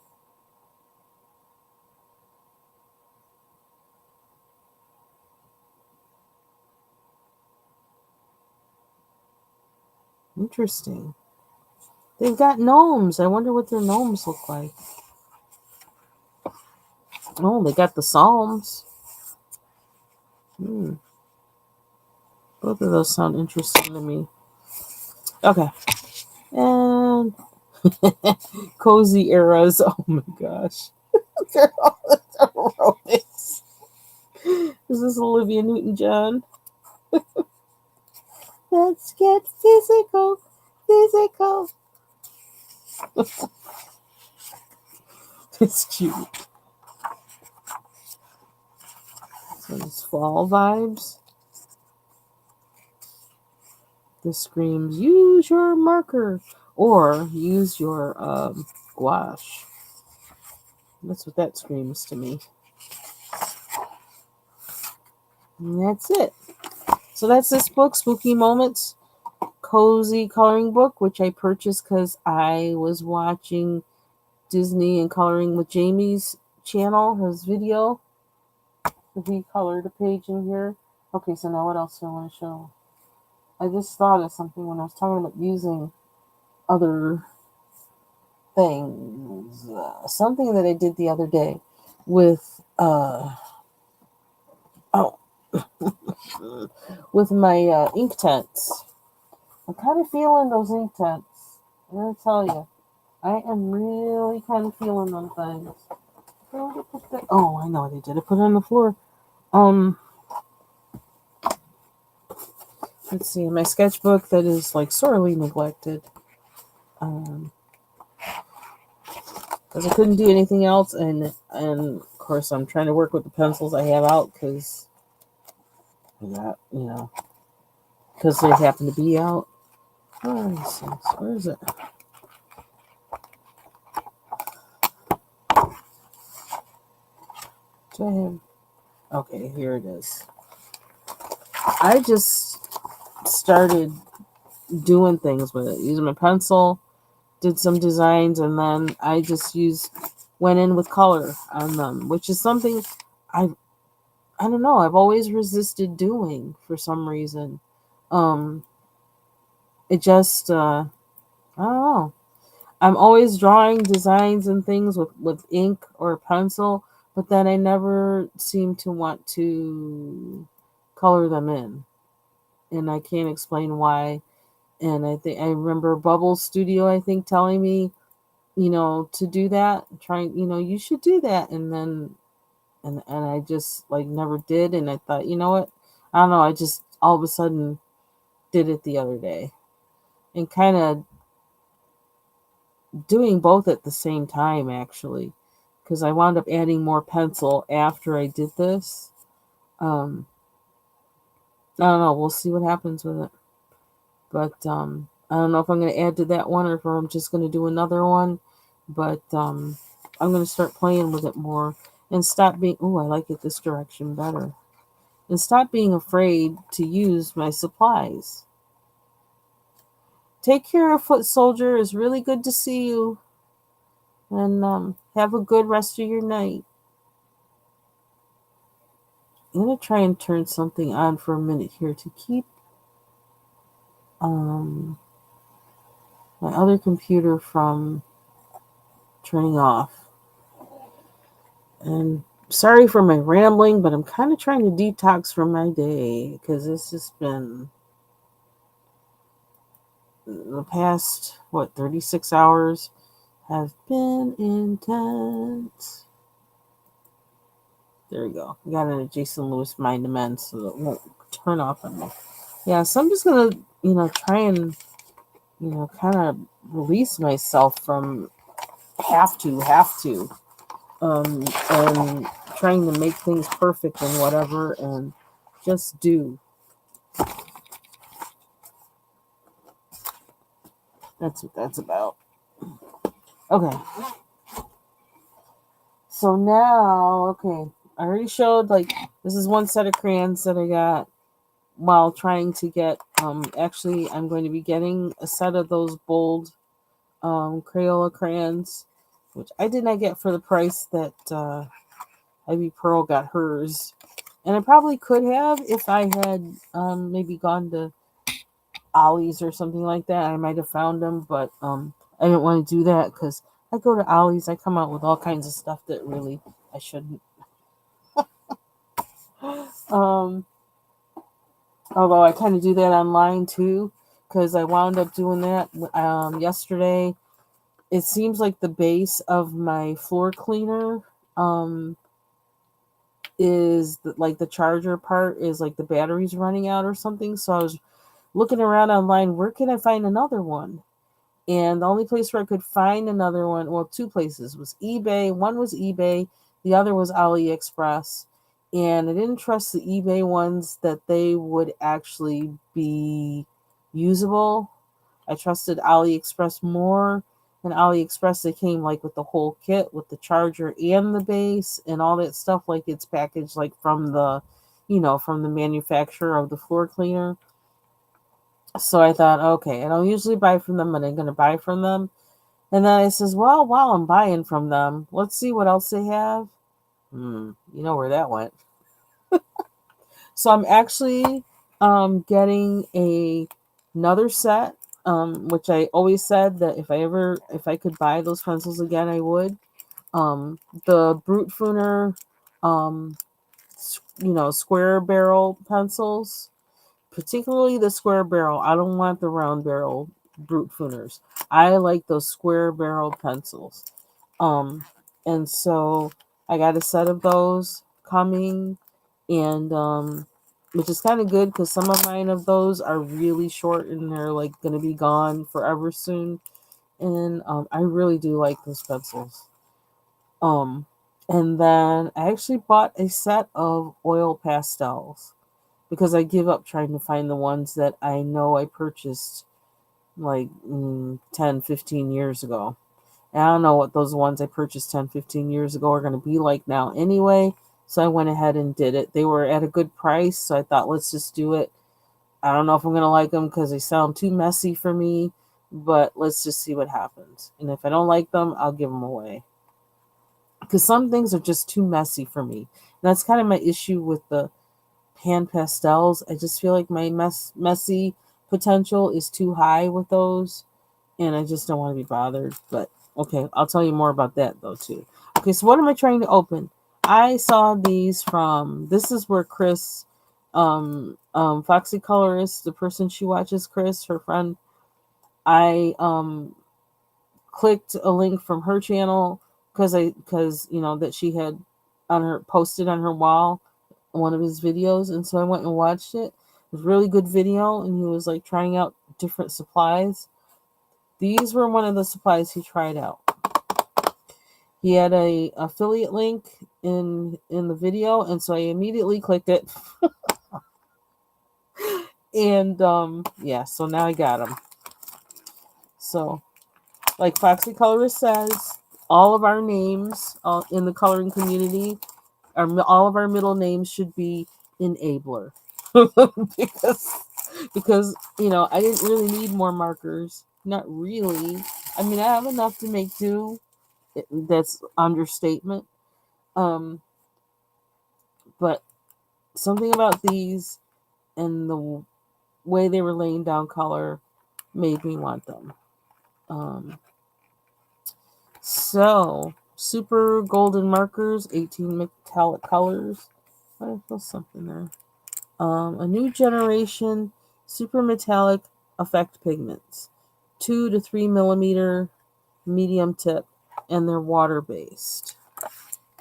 Interesting. They've got gnomes. I wonder what their gnomes look like. Oh, they got the Psalms. Both of those sound interesting to me. Okay. And cozy eras. Oh my gosh. They're all aerobics. Is this Olivia Newton-John? Let's get physical. Physical. It's cute. So it's fall vibes. This screams, use your marker or use your gouache. That's what that screams to me. And that's it. So that's this book, Spooky Moments, cozy coloring book, which I purchased because I was watching Disney and Coloring with Jamie's channel, his video. So he colored a page in here. Okay, so now what else do I want to show? I just thought of something when I was talking about using other things. Something that I did the other day with with my ink tents. I'm kind of feeling those ink tents. I'm gonna tell you, I am really kind of feeling them things. Oh, I know what I did. I put it on the floor. Let's see, my sketchbook that is like sorely neglected. Because I couldn't do anything else, and of course I'm trying to work with the pencils I have out because because they happen to be out. Where is it? Do I have? Okay, here it is. I just started doing things with it, using my pencil, did some designs, and then I just went in with color on them, which is something I don't know, I've always resisted doing for some reason. It just I don't know. I'm always drawing designs and things with ink or pencil, but then I never seem to want to color them in. And I can't explain why. And I remember Bubble Studio, I think, telling me, to do that, trying, you should do that. And then, and I just like never did. And I thought, you know what? I don't know. I just all of a sudden did it the other day and kind of doing both at the same time, actually, because I wound up adding more pencil after I did this. I don't know. We'll see what happens with it. But I don't know if I'm going to add to that one or if I'm just going to do another one. But I'm going to start playing with it more. and stop being, oh, I like it this direction better. And stop being afraid to use my supplies. Take care, foot soldier. It's really good to see you. And have a good rest of your night. I'm going to try and turn something on for a minute here to keep um, my other computer from turning off. And sorry for my rambling, but I'm kind of trying to detox from my day because it's just been the past, 36 hours have been intense. There we go. I got it at Jason Lewis Mind Amends so it won't turn off on me. Yeah, so I'm just going to, try and, kind of release myself from have to, and trying to make things perfect and whatever, and just do. That's what that's about. Okay. So now, okay, I already showed, this is one set of crayons that I got while trying to get, actually, I'm going to be getting a set of those bold Crayola crayons, which I did not get for the price that Ivy Pearl got hers. And I probably could have if I had maybe gone to Ollie's or something like that. I might have found them, but I didn't want to do that because I go to Ollie's, I come out with all kinds of stuff that really I shouldn't. um, Although I kind of do that online too, because I wound up doing that yesterday. It seems like the base of my floor cleaner is like the charger part is like the battery's running out or something. So I was looking around online, where can I find another one? And the only place where I could find another one, well, two places, was eBay. One was eBay, the other was AliExpress. And I didn't trust the eBay ones that they would actually be usable. I trusted AliExpress more. And AliExpress, they came like with the whole kit with the charger and the base and all that stuff. Like it's packaged like from the, from the manufacturer of the floor cleaner. So I thought, okay, I don't usually buy from them, but I'm going to buy from them. And then I says, well, while I'm buying from them, let's see what else they have. You know where that went. So I'm actually getting another set, which I always said that if I could buy those pencils again, I would. The Brute Fooner, square barrel pencils, particularly the square barrel. I don't want the round barrel Brute Fooners. I like those square barrel pencils. And so I got a set of those coming, and which is kind of good because some of mine of those are really short and they're like going to be gone forever soon. And I really do like those pencils. And then I actually bought a set of oil pastels because I give up trying to find the ones that I know I purchased like 10, 15 years ago. And I don't know what those ones I purchased 10, 15 years ago are going to be like now anyway. So I went ahead and did it. They were at a good price, so I thought, let's just do it. I don't know if I'm going to like them because they sound too messy for me, but let's just see what happens. And if I don't like them, I'll give them away. Because some things are just too messy for me. And that's kind of my issue with the pan pastels. I just feel like my messy potential is too high with those, and I just don't want to be bothered. But okay, I'll tell you more about that though too. Okay, so what am I trying to open? I saw these from, this is where Chris, Foxy Colorist, the person she watches, Chris, her friend, I clicked a link from her channel because that she had on her posted on her wall one of his videos, and so I went and watched it. It was a really good video, and he was like trying out different supplies. These were one of the supplies he tried out. He had a affiliate link in the video, and so I immediately clicked it. And yeah, so now I got them. So like Foxy Colorist says, all of our names in the coloring community, all of our middle names should be Enabler. because I didn't really need more markers. Not really. I mean, I have enough to make do. That's understatement. Um, but something about these and the way they were laying down color made me want them. Um, so, super golden markers, 18 metallic colors. I feel something there. A new generation super metallic effect pigments, 2 to 3 millimeter medium tip, and they're water based.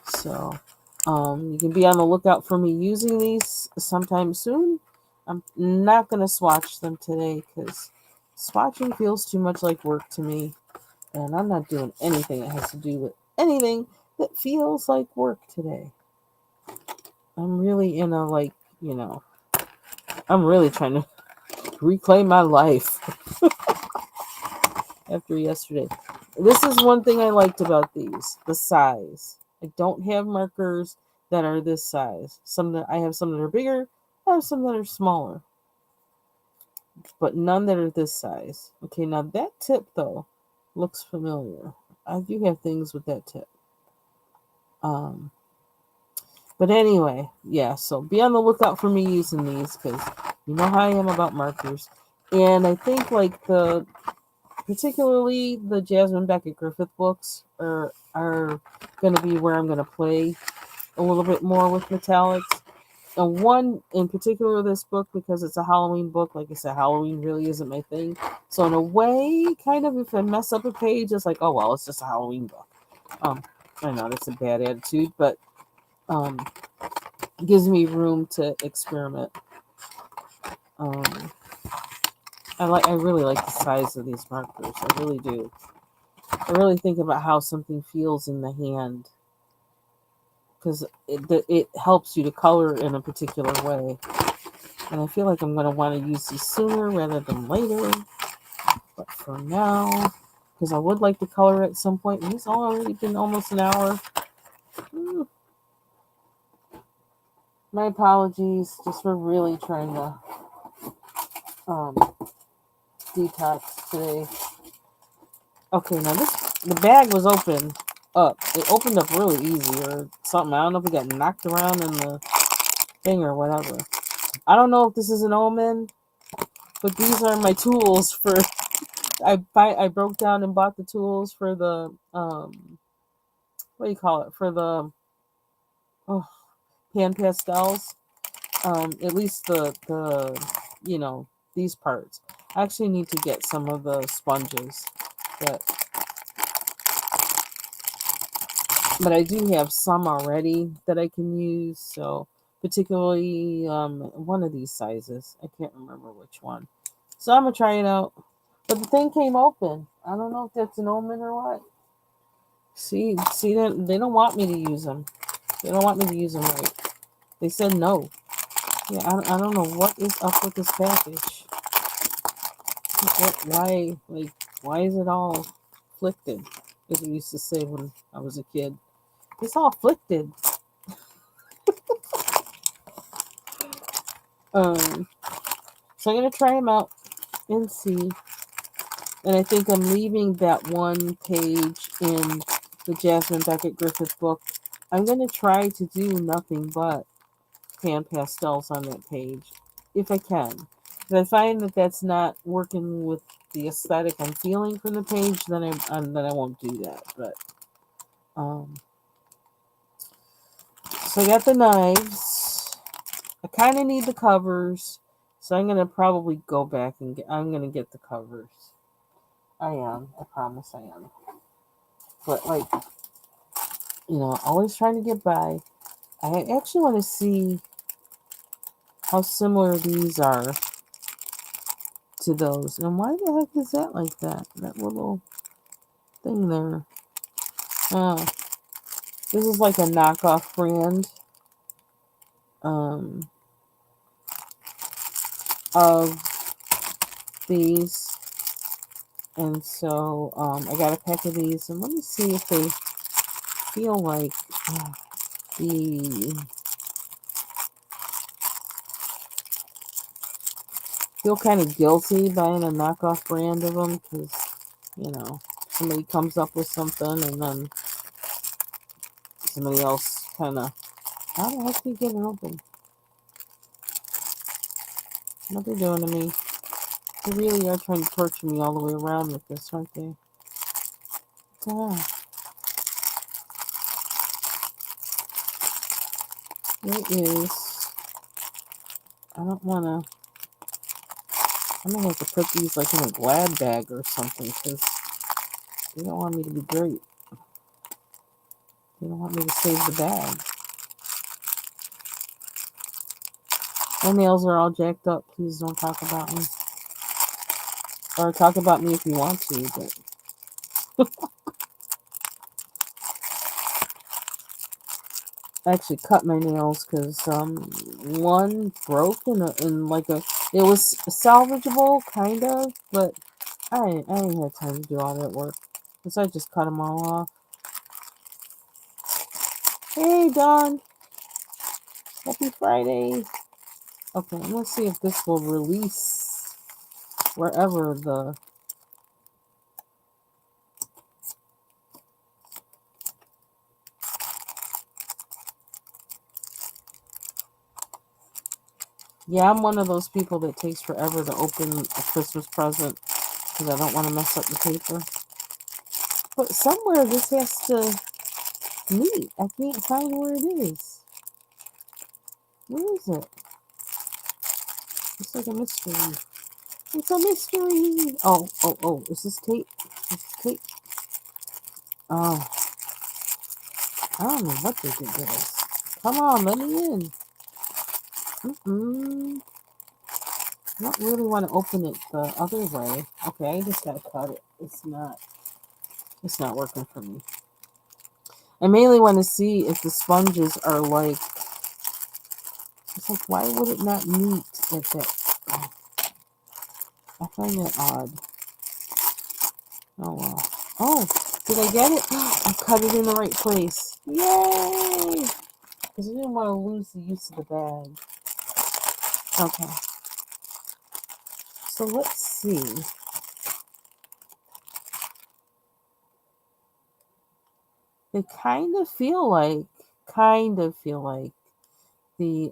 So, you can be on the lookout for me using these sometime soon. I'm not going to swatch them today because swatching feels too much like work to me. And I'm not doing anything that has to do with anything that feels like work today. I'm really in a, I'm really trying to reclaim my life after yesterday. This is one thing I liked about these, the size. I don't have markers that are this size. I have some that are bigger, I have some that are smaller, but none that are this size. Okay, now that tip though looks familiar. I do have things with that tip. But anyway, yeah, so be on the lookout for me using these because you know how I am about markers. And I think particularly the Jasmine Beckett Griffith books are going to be where I'm going to play a little bit more with metallics. And one in particular, this book, because it's a Halloween book, like I said, Halloween really isn't my thing. So in a way, kind of, if I mess up a page, it's like, oh well, it's just a Halloween book. I know that's a bad attitude, but gives me room to experiment. I really like the size of these markers. I really do. I really think about how something feels in the hand because it helps you to color in a particular way. And I feel like I'm going to want to use these sooner rather than later. But for now, because I would like to color at some point, and it's already been almost an hour. My apologies, just for really trying to detox today. Okay, now the bag was open up. It opened up really easy or something. I don't know if it got knocked around in the thing or whatever. I don't know if this is an omen, but these are my tools for. I broke down and bought the tools for the what do you call it, for the pan pastels. At least these parts. I actually need to get some of the sponges, but I do have some already that I can use. So particularly one of these sizes. I can't remember which one. So I'm gonna try it out. But the thing came open. I don't know if that's an omen or what. See that they don't want me to use them. They don't want me to use them right. They said no. Yeah, I don't know what is up with this package. Why is it all flicked? As we used to say when I was a kid. It's all flicked. So I'm gonna try them out and see. And I think I'm leaving that one page in the Jasmine Beckett Griffith book. I'm gonna try to do nothing but pan pastels on that page if I can. If I find that that's not working with the aesthetic I'm feeling from the page, then I won't do that. But so I got the knives. I kind of need the covers, so I'm gonna probably go back and I'm gonna get the covers. I am. I promise I am. But always trying to get by. I actually want to see how similar these are to those. And why the heck is that like that? That little thing there. Oh, this is like a knockoff brand of these. And so I got a pack of these, and let me see if they feel like the feel kind of guilty buying a knockoff brand of them because somebody comes up with something and then somebody else kind of, how the heck do you get it open? What they're doing to me? They really are trying to torture me all the way around with this, aren't they? It is. I don't want to. I'm gonna have to put these like in a Glad bag or something because they don't want me to be great. They don't want me to save the bag. My nails are all jacked up. Please don't talk about me. Or talk about me if you want to, but I actually cut my nails because one broke in like a, it was salvageable kind of, but I ain't had time to do all that work, so I just cut them all off. Hey Don, happy Friday. Okay, let's see if this will release wherever the yeah, I'm one of those people that takes forever to open a Christmas present because I don't want to mess up the paper. But somewhere this has to meet. I can't find where it is. Where is it? It's like a mystery. It's a mystery. Oh. Is this tape? Is this tape? Oh, I don't know what they did to this. Come on, let me in. I don't really want to open it the other way. Okay, I just gotta cut it. It's not working for me. I mainly want to see if the sponges are like, it's like, why would it not meet at that? I find that odd. Oh well. Oh, did I get it? I cut it in the right place. Yay! Because I didn't want to lose the use of the bag. Okay. So let's see. They kind of feel like the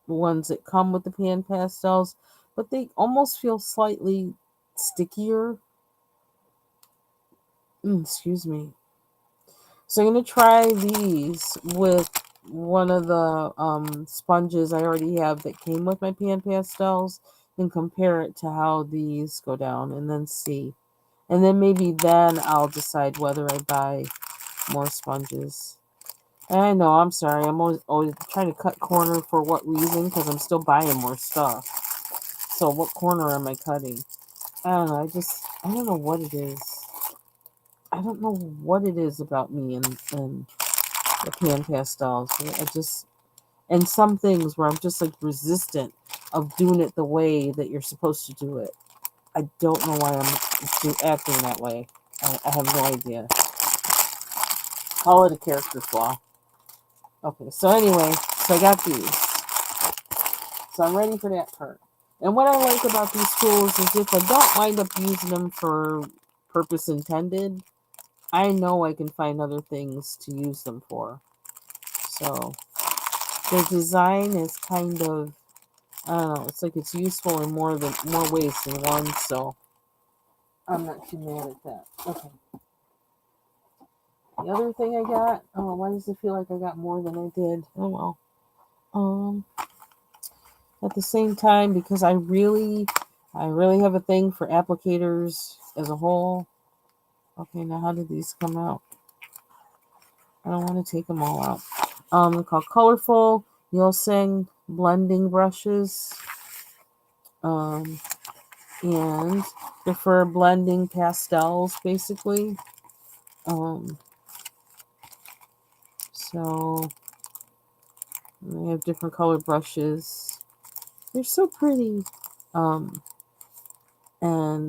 ones that come with the pan pastels, but they almost feel slightly stickier. Excuse me. So I'm gonna try these with one of the sponges I already have that came with my pan pastels and compare it to how these go down and then see. And then maybe then I'll decide whether I buy more sponges. And I know, I'm sorry, I'm always trying to cut corner for what reason? Because I'm still buying more stuff. So what corner am I cutting? I don't know, I don't know what it is. I don't know what it is about me and the pan pastels. And some things where I'm just like resistant of doing it the way that you're supposed to do it. I don't know why I'm acting that way. I have no idea. Call it a character flaw. Okay, so anyway, so I got these. So I'm ready for that part. And what I like about these tools is if I don't wind up using them for purpose intended, I know I can find other things to use them for. So the design is kind of, I don't know, it's like it's useful in more ways than one, so I'm not too mad at that. Okay. The other thing I got, oh, why does it feel like I got more than I did? Oh well. At the same time, because I really have a thing for applicators as a whole. Okay, now how did these come out? I don't want to take them all out. They're called Colorful Yulseng blending brushes. And they're for blending pastels, basically. So they have different colored brushes. They're so pretty. And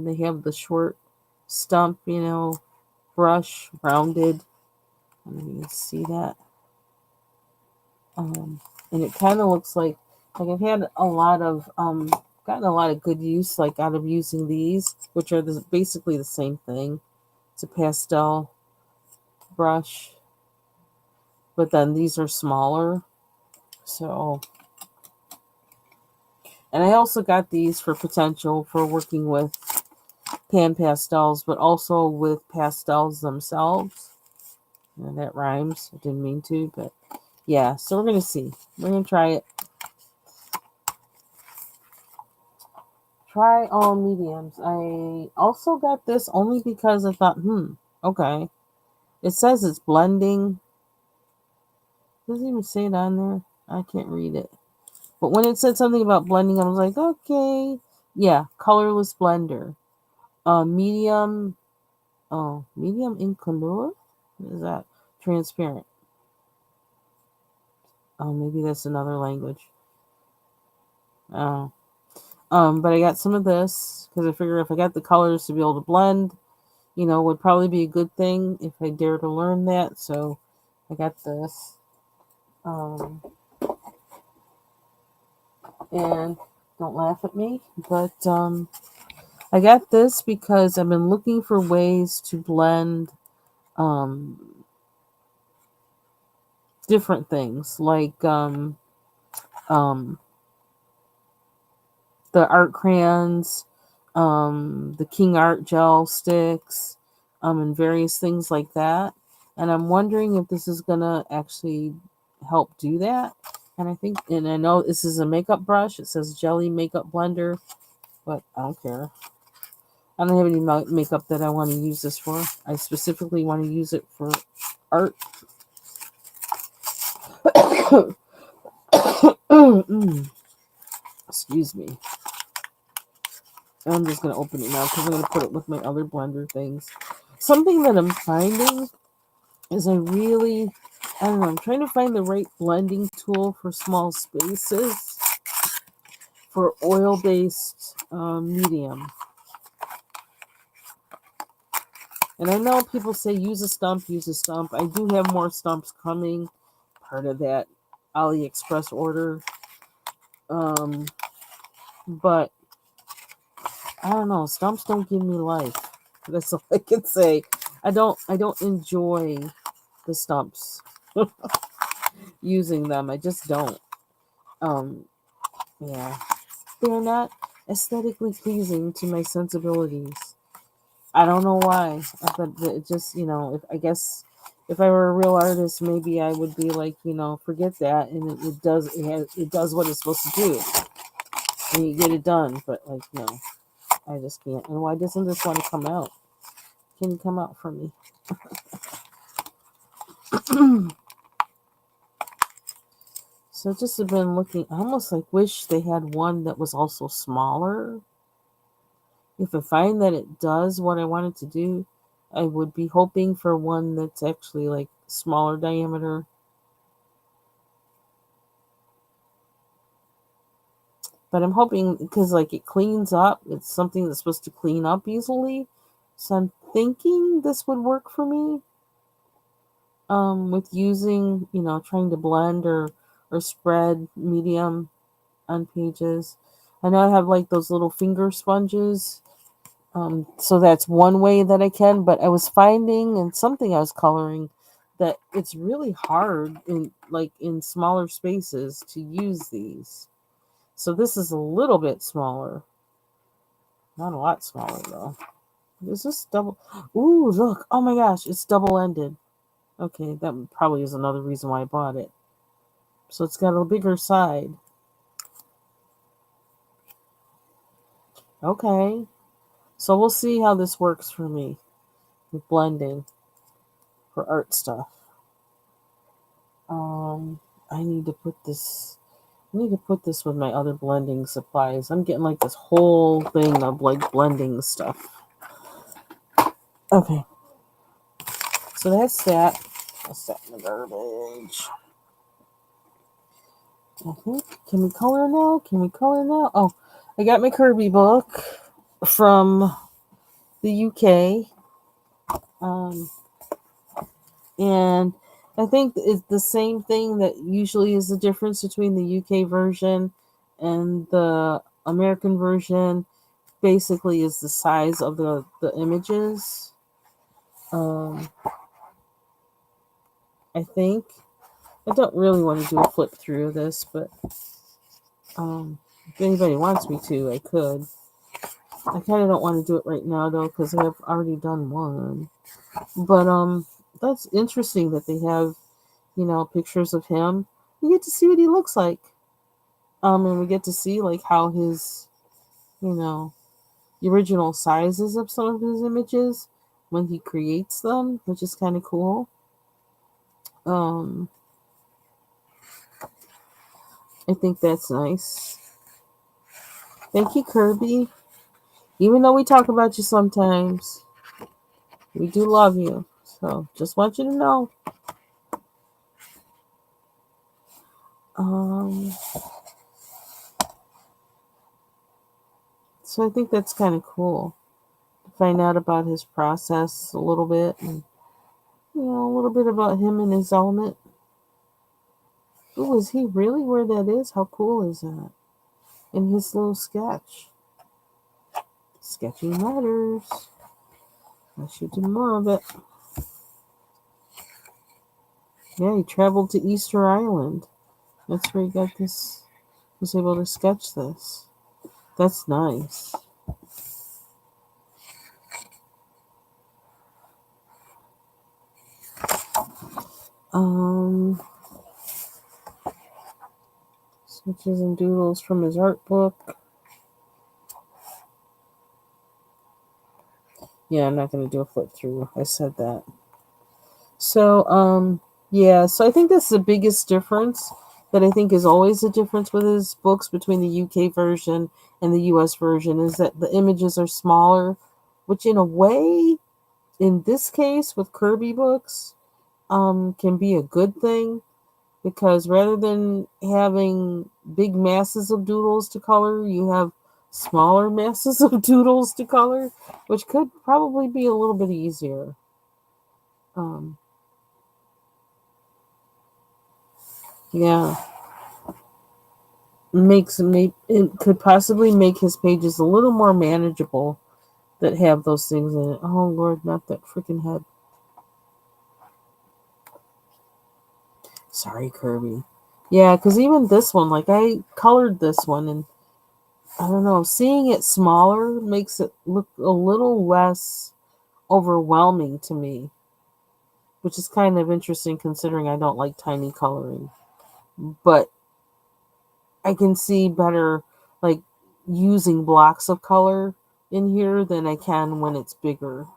they have the short stump, brush, rounded. I don't even see that. And it kind of looks like I've had a lot of gotten a lot of good use like out of using these, which are basically the same thing. It's a pastel brush, but then these are smaller. So, and I also got these for potential for working with pan pastels, but also with pastels themselves. And that rhymes. I didn't mean to, but yeah. So we're gonna see. We're gonna try it. Try all mediums. I also got this only because I thought, okay. It says it's blending. Doesn't even say it on there. I can't read it. But when it said something about blending, I was like, okay. Yeah, colorless blender. Medium. Oh, medium incolor? What is that? Transparent. Oh, maybe that's another language. Oh. But I got some of this because I figure if I got the colors to be able to blend, would probably be a good thing if I dare to learn that. So I got this. And don't laugh at me, but I got this because I've been looking for ways to blend different things like um, the art crayons, the King Art gel sticks, and various things like that. And I'm wondering if this is gonna actually help do that. And I know this is a makeup brush. It says Jelly Makeup Blender, but I don't care. I don't have any makeup that I want to use this for. I specifically want to use it for art. Excuse me. I'm just going to open it now because I'm going to put it with my other blender things. Something that I'm finding is I don't know, I'm trying to find the right blending tool for small spaces for oil-based medium. And I know people say use a stump. I do have more stumps coming. Part of that AliExpress order. But I don't know. Stumps don't give me life. That's all I can say. I don't enjoy the stumps. Using them. I just don't. Yeah. They're not aesthetically pleasing to my sensibilities. I don't know why. But it just, I guess if I were a real artist, maybe I would be like, forget that, and it does what it's supposed to do, and you get it done. But like, no, I just can't. And why doesn't this want to come out? Can you come out for me? So I just have been looking. I almost like wish they had one that was also smaller. If I find that it does what I want it to do, I would be hoping for one that's actually like smaller diameter. But I'm hoping because like it cleans up. It's something that's supposed to clean up easily. So I'm thinking this would work for me. With using, trying to blend or spread medium on pages. I know I have like those little finger sponges. So that's one way that I can, but I was finding in something I was coloring that it's really hard in smaller spaces to use these. So this is a little bit smaller. Not a lot smaller though. Is this double? Ooh, look. Oh my gosh, it's double-ended. Okay, that probably is another reason why I bought it. So it's got a bigger side. Okay. So we'll see how this works for me with blending for art stuff. I need to put this. I need to put this with my other blending supplies. I'm getting like this whole thing of like blending stuff. Okay. So that's that. That's that in the garbage. Can we color now? Oh, I got my Kirby book from the UK. Um, and I think it's the same thing that usually is the difference between the UK version and the American version. Basically, is the size of the images. Um, I think I don't really want to do a flip through of this, but if anybody wants me to, I could. I kind of don't want to do it right now though, because I've already done one. But that's interesting that they have, pictures of him. You get to see what he looks like. And we get to see like how his, you know, the original sizes of some of his images when he creates them, which is kind of cool. Um, I think that's nice. Thank you, Kirby. Even though we talk about you sometimes, we do love you. So just want you to know. Um, so I think that's kind of cool to find out about his process a little bit, and a little bit about him and his element. Ooh, is he really where that is? How cool is that? In his little sketch. Sketching matters. I should do more of it. Yeah, he traveled to Easter Island. That's where he got this, was able to sketch this. That's nice. Sketches and doodles from his art book. Yeah, I'm not going to do a flip through. I said that. So, yeah, so I think that's the biggest difference that I think is always the difference with his books between the UK version and the US version is that the images are smaller, which in a way, in this case with Kirby books, can be a good thing because rather than having big masses of doodles to color, you have smaller masses of doodles to color, which could probably be a little bit easier. Um, yeah, it could possibly make his pages a little more manageable that have those things in it. Oh Lord, not that freaking head. Sorry, Kirby. Yeah, because even this one, like I colored this one, and I don't know, seeing it smaller makes it look a little less overwhelming to me, which is kind of interesting considering I don't like tiny coloring. But I can see better, like, using blocks of color in here than I can when it's bigger.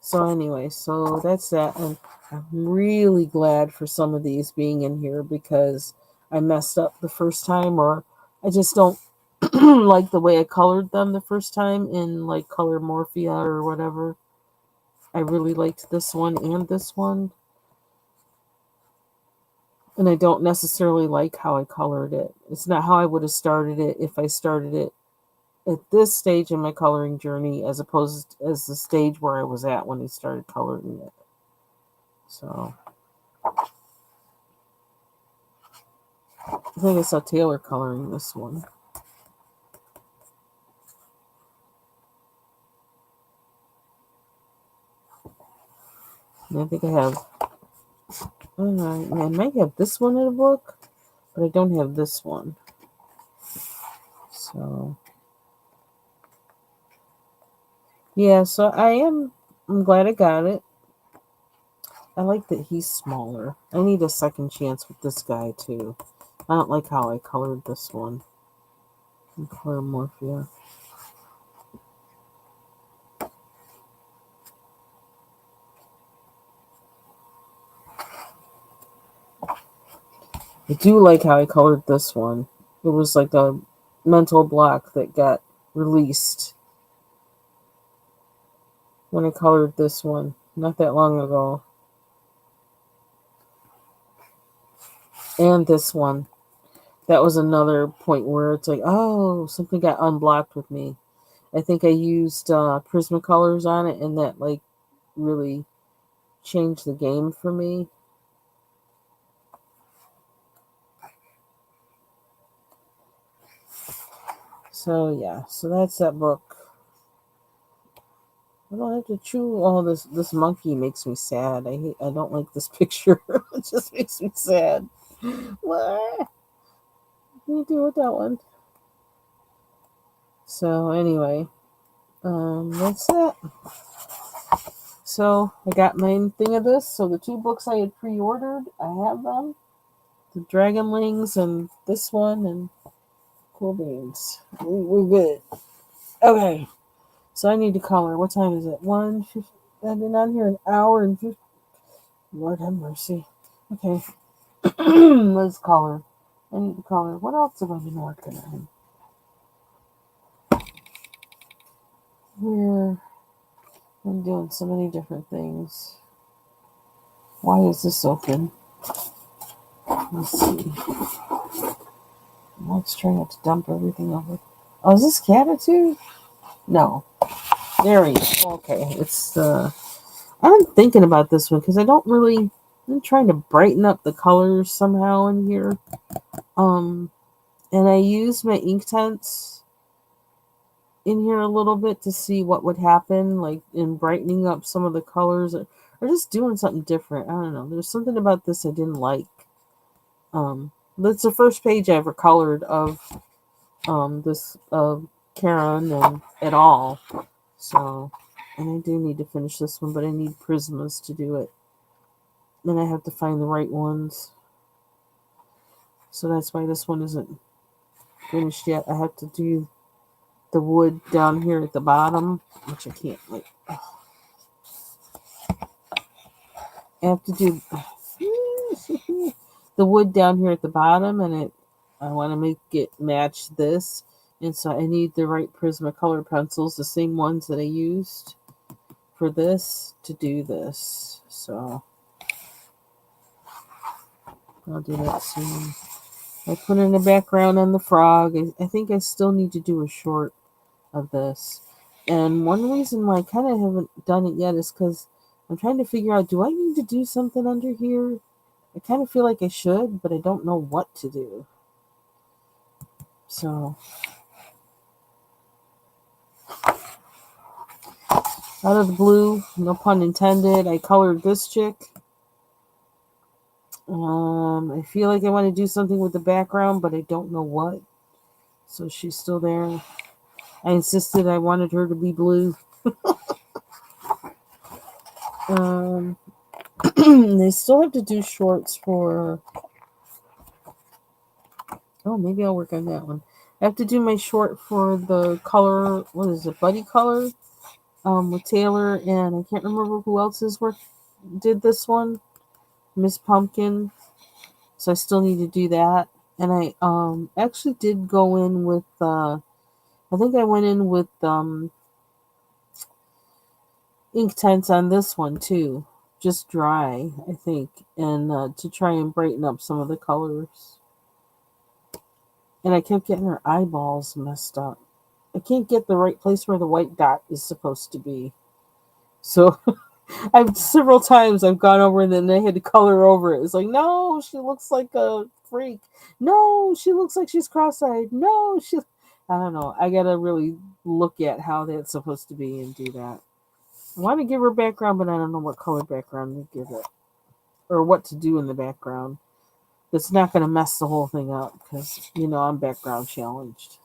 So anyway, so that's that, and I'm really glad for some of these being in here because I messed up the first time, or I just don't like the way I colored them the first time in like Color Morphia or whatever. I really liked this one and this one, and I don't necessarily like how I colored it. It's not how I would have started it if I started it at this stage in my coloring journey as opposed as the stage where I was at when I started coloring it. So I think I saw Taylor coloring this one. And I think I have, I might have this one in a book, but I don't have this one. So, yeah, so I'm glad I got it. I like that he's smaller. I need a second chance with this guy, too. I don't like how I colored this one in Color Morphia. I do like how I colored this one. It was like a mental block that got released when I colored this one not that long ago. And this one. That was another point where it's like, oh, something got unblocked with me. I think I used Prismacolors on it, and that like really changed the game for me. So yeah, so that's that book. I don't have to chew. Oh, this monkey makes me sad. I don't like this picture. It just makes me sad. What do you do with that one? So anyway, that's it. So I got my thing of this. So the two books I had pre-ordered, I have them. The Dragonlings and this one and Cool Beans. We're good. Okay. So I need to color. What time is it? 1:50. I've been on here an hour and 50. Lord have mercy. Okay. Let's color. I need to color. What else have I been working on? Here. I'm doing so many different things. Why is this open? Let's see. Let's try not to dump everything over. Oh, is this Catitude? No. There we go. Okay. It's the. I'm thinking about this one because I don't really. I'm trying to brighten up the colors somehow in here. And I use my Inktense in here a little bit to see what would happen, like in brightening up some of the colors or just doing something different. I don't know. There's something about this I didn't like. That's the first page I ever colored of this Karen and et al. So, and I do need to finish this one, but I need Prismas to do it. Then I have to find the right ones. So that's why this one isn't finished yet. I have to do the wood down here at the bottom, which I can't like. I have to do the wood down here at the bottom, and I want to make it match this, and so I need the right Prismacolor pencils, the same ones that I used for this to do this. So I'll do that soon. I put in a background on the frog. I think I still need to do a short of this. And one reason why I kind of haven't done it yet is because I'm trying to figure out, do I need to do something under here? I kind of feel like I should, but I don't know what to do. So, out of the blue, no pun intended, I colored this chick. I feel like I want to do something with the background, but I don't know what. So she's still there. I insisted I wanted her to be blue. They still have to do shorts for. Oh, maybe I'll work on that one. I have to do my short for the color. What is it? Buddy Color. With Taylor, and I can't remember who else's work did this one. Miss Pumpkin. So I still need to do that. And I actually did go in with. I think I went in with Inktense on this one too, just dry, I think, and to try and brighten up some of the colors. And I kept getting her eyeballs messed up. I can't get the right place where the white dot is supposed to be. So I've several times I've gone over and then I had to color over it. It's like, no, she looks like a freak. No, she looks like she's cross-eyed. No, she. I don't know. I gotta really look at how that's supposed to be and do that. I want to give her background, but I don't know what color background to give it or what to do in the background. That's not going to mess the whole thing up because, I'm background challenged.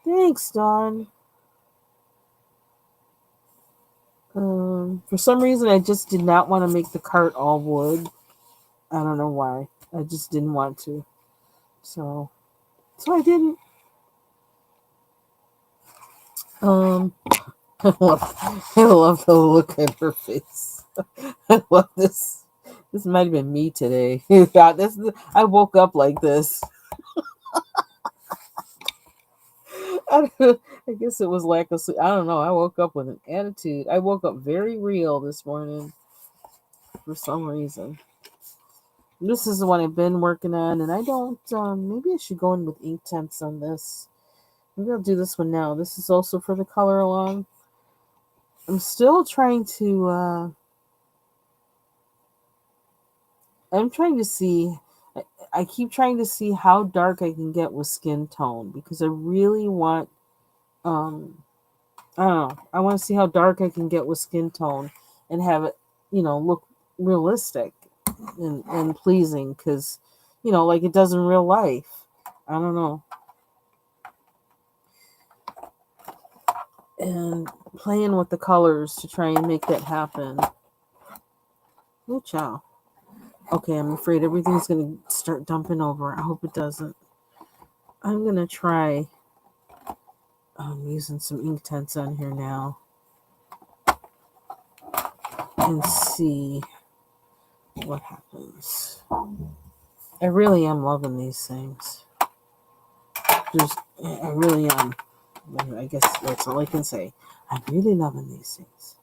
Thanks, Dawn. For some reason, I just did not want to make the cart all wood. I don't know why. I just didn't want to. So I didn't. I love the look at her face. I love this. This might have been me today. God, I woke up like this. I guess it was lack of sleep. I don't know. I woke up with an attitude. I woke up very real this morning for some reason. This is the one I've been working on, and I don't. Maybe I should go in with ink tints on this. Maybe I'll do this one now. This is also for the color along. I'm still trying to. I'm trying to see. I keep trying to see how dark I can get with skin tone because I really want. Um, I don't know. I want to see how dark I can get with skin tone and have it, look realistic and pleasing because, like it does in real life. I don't know. And playing with the colors to try and make that happen. Oh, chow. Okay, I'm afraid everything's going to start dumping over. I hope it doesn't. I'm going to try using some ink tints on here now and see what happens. I really am loving these things. I really am. I guess that's all I can say. I'm really loving these things.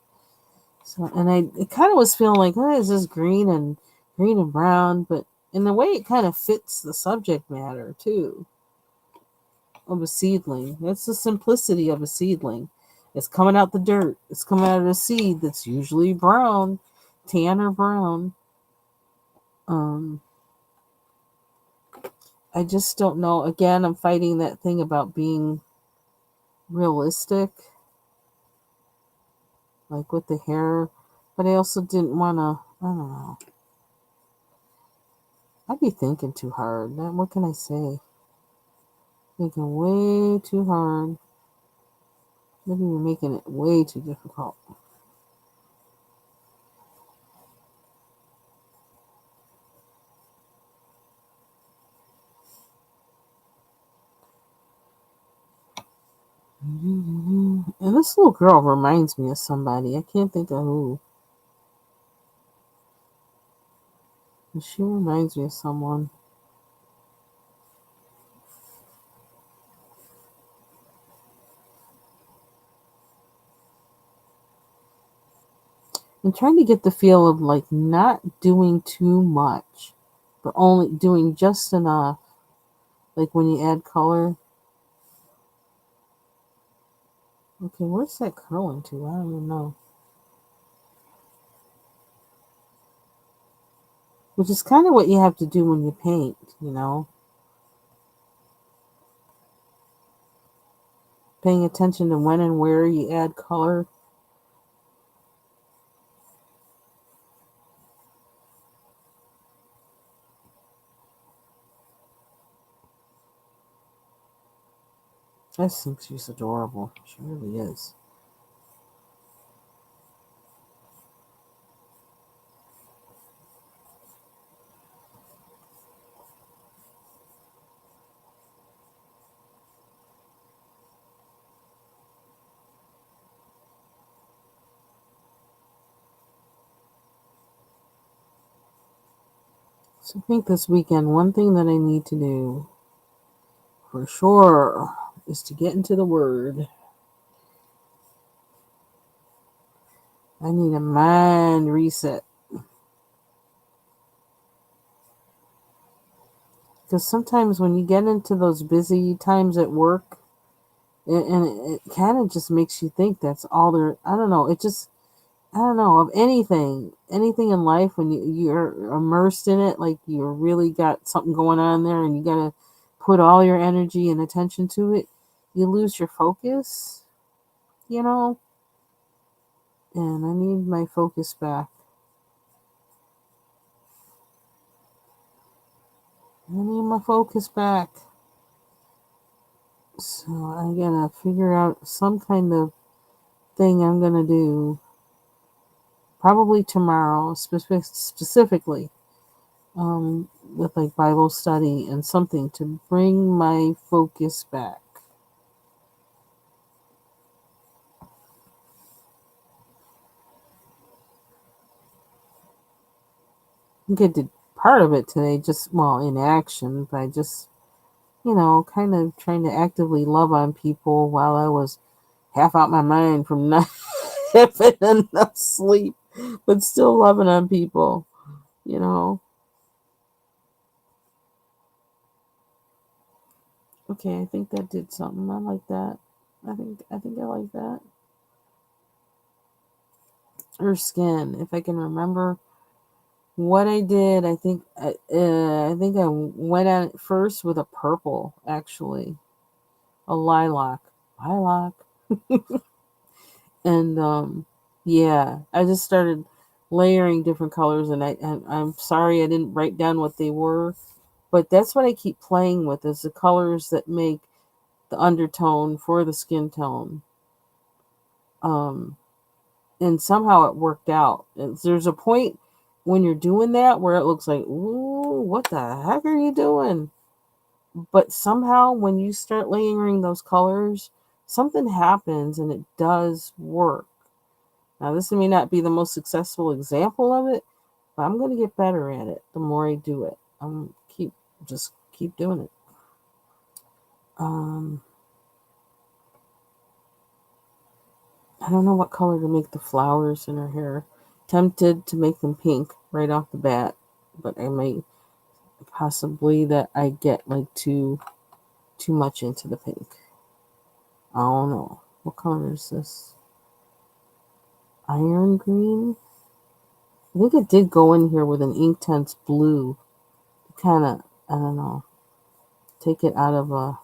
So, and it kind of was feeling like, oh, is this green and brown? But in the way, it kind of fits the subject matter too of a seedling. That's the simplicity of a seedling. It's coming out the dirt. It's coming out of a seed that's usually brown, tan or brown. Um, I just don't know. Again, I'm fighting that thing about being realistic, like with the hair, but I also didn't want to. I don't know. I'd be thinking too hard. What can I say? Thinking way too hard. Maybe we're making it way too difficult. And this little girl reminds me of somebody. I can't think of who. She reminds me of someone. I'm trying to get the feel of like not doing too much, but only doing just enough. Like when you add color. Okay, where's that curling to? I don't even know. Which is kind of what you have to do when you paint. Paying attention to when and where you add color. I just think she's adorable. She really is. So I think this weekend, one thing that I need to do for sure is to get into the Word. I need a mind reset. Because sometimes when you get into those busy times at work, and it kind of just makes you think that's all there. I don't know. I don't know, of anything in life when you're immersed in it, like you really got something going on there, and you gotta put all your energy and attention to it. You lose your focus, you know. And I need my focus back. I need my focus back. So I gotta figure out some kind of thing I'm gonna do. Probably tomorrow, specifically, with like Bible study and something to bring my focus back. I think I did part of it today, just well in action, by just kind of trying to actively love on people while I was half out my mind from not having enough sleep, but still loving on people. You know, Okay, I think that did something. I like that. I think I like that. Her skin, if I can remember what I did, I think I went at it first with a purple, actually, a lilac, and yeah, I just started layering different colors, and I'm sorry I didn't write down what they were, but that's what I keep playing with is the colors that make the undertone for the skin tone. Um, and somehow it worked out. There's a point when you're doing that where it looks like, ooh, what the heck are you doing? But somehow when you start layering those colors, something happens and it does work. Now, this may not be the most successful example of it, but I'm going to get better at it the more I do it. I'm keep doing it. Um, I don't know what color to make the flowers in her hair. Tempted to make them pink right off the bat, but I may possibly that I get like too much into the pink. I don't know. What color is this? Iron green? I think it did go in here with an Inktense blue. Kind of, I don't know. Take it out of a.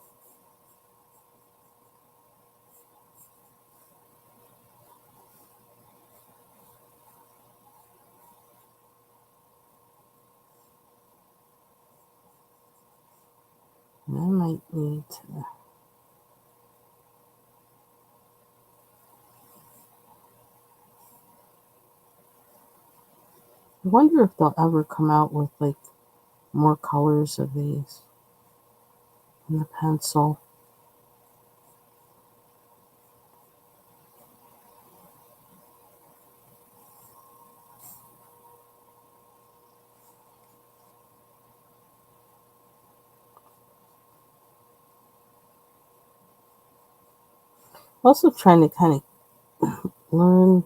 I might need to. I wonder if they'll ever come out with like more colors of these in the pencil. Also trying to kind of learn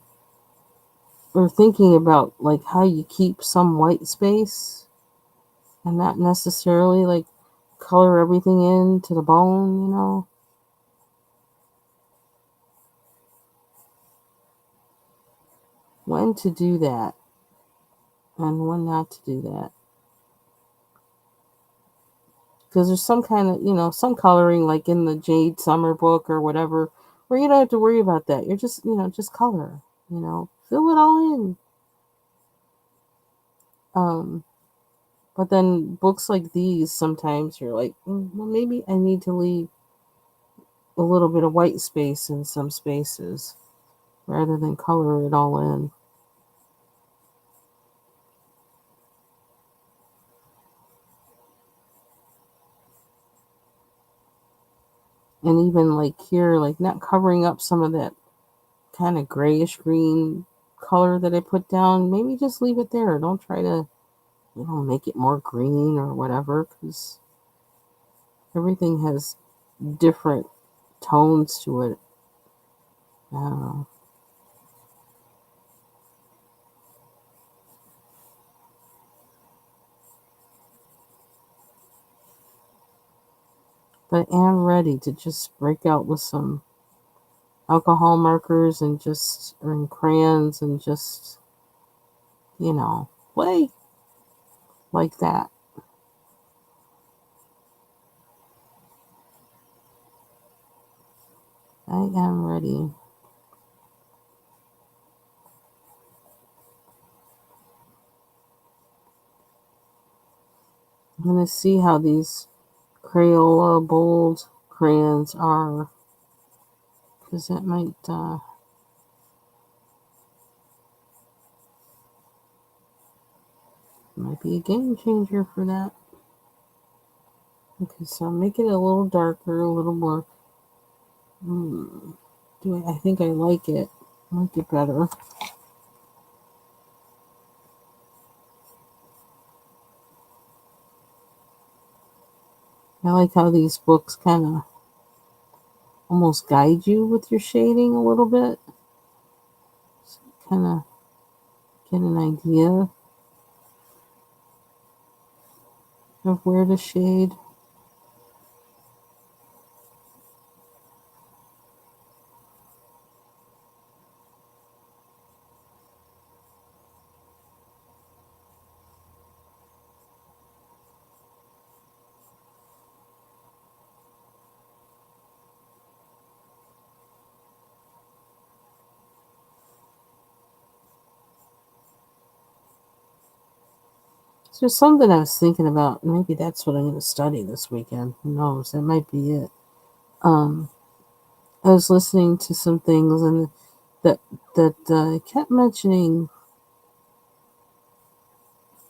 or thinking about like how you keep some white space and not necessarily like color everything in to the bone. When to do that and when not to do that. Because there's some kind of, some coloring like in the Jade Summer book or whatever, where you don't have to worry about that. You're just color, fill it all in. Um, but then books like these, sometimes you're like, well, maybe I need to leave a little bit of white space in some spaces rather than color it all in. And even like here, like not covering up some of that kind of grayish green color that I put down. Maybe just leave it there. Don't try to, make it more green or whatever, because everything has different tones to it. I don't know. But I am ready to just break out with some alcohol markers and just, or in crayons and just, play like that. I am ready. I'm going to see how these Crayola bold crayons are, because that might be a game changer for that. Okay, so make it a little darker, a little more. I think I like it. Might get better. I like how these books kind of almost guide you with your shading a little bit. So kind of get an idea of where to shade. So something I was thinking about. Maybe that's what I'm going to study this weekend. Who knows? That might be it. Um, I was listening to some things, and that kept mentioning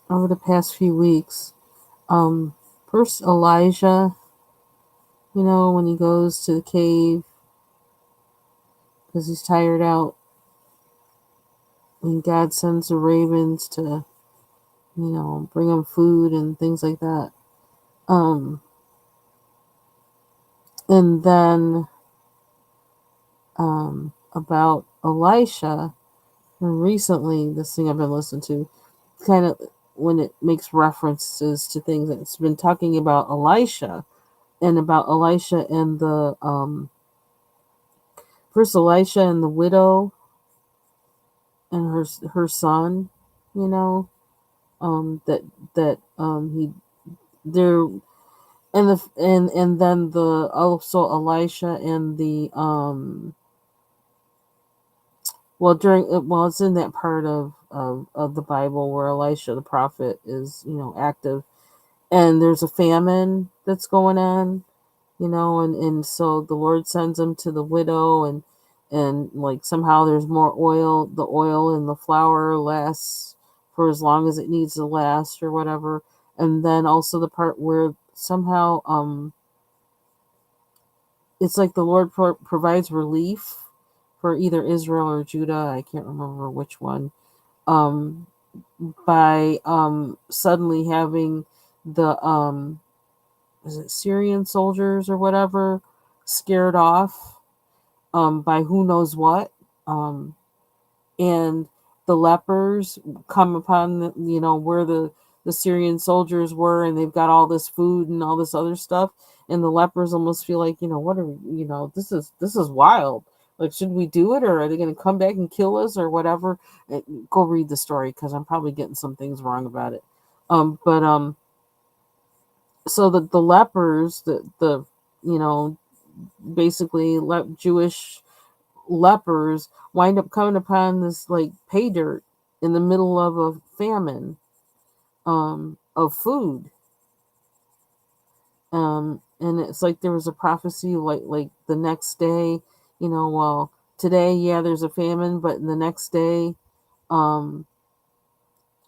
over the past few weeks. Um, First Elijah, when he goes to the cave because he's tired out, and God sends the ravens to, bring him food and things like that. Um, and then about Elisha, and recently, this thing I've been listening to, kind of when it makes references to things, it's been talking about Elisha and about Elisha and the first Elisha and the widow and her son, you know, that he there and then the also Elisha and the it's in that part of the Bible where Elisha the prophet is, active, and there's a famine that's going on, and so the Lord sends him to the widow, and like somehow there's more oil. The oil and the flour lasts for as long as it needs to last or whatever. And then also the part where somehow it's like the Lord provides relief for either Israel or Judah. I can't remember which one. Um, by suddenly having the is it Syrian soldiers or whatever scared off by who knows what, um, and the lepers come upon where the Syrian soldiers were, and they've got all this food and all this other stuff, and the lepers almost feel like, what are we, this is wild. Like, should we do it, or are they going to come back and kill us, or whatever? Go read the story because I'm probably getting some things wrong about it. But so the lepers, the you know basically Jewish lepers wind up coming upon this like pay dirt in the middle of a famine of food. And it's like there was a prophecy like the next day, well, today, yeah, there's a famine, but the next day, um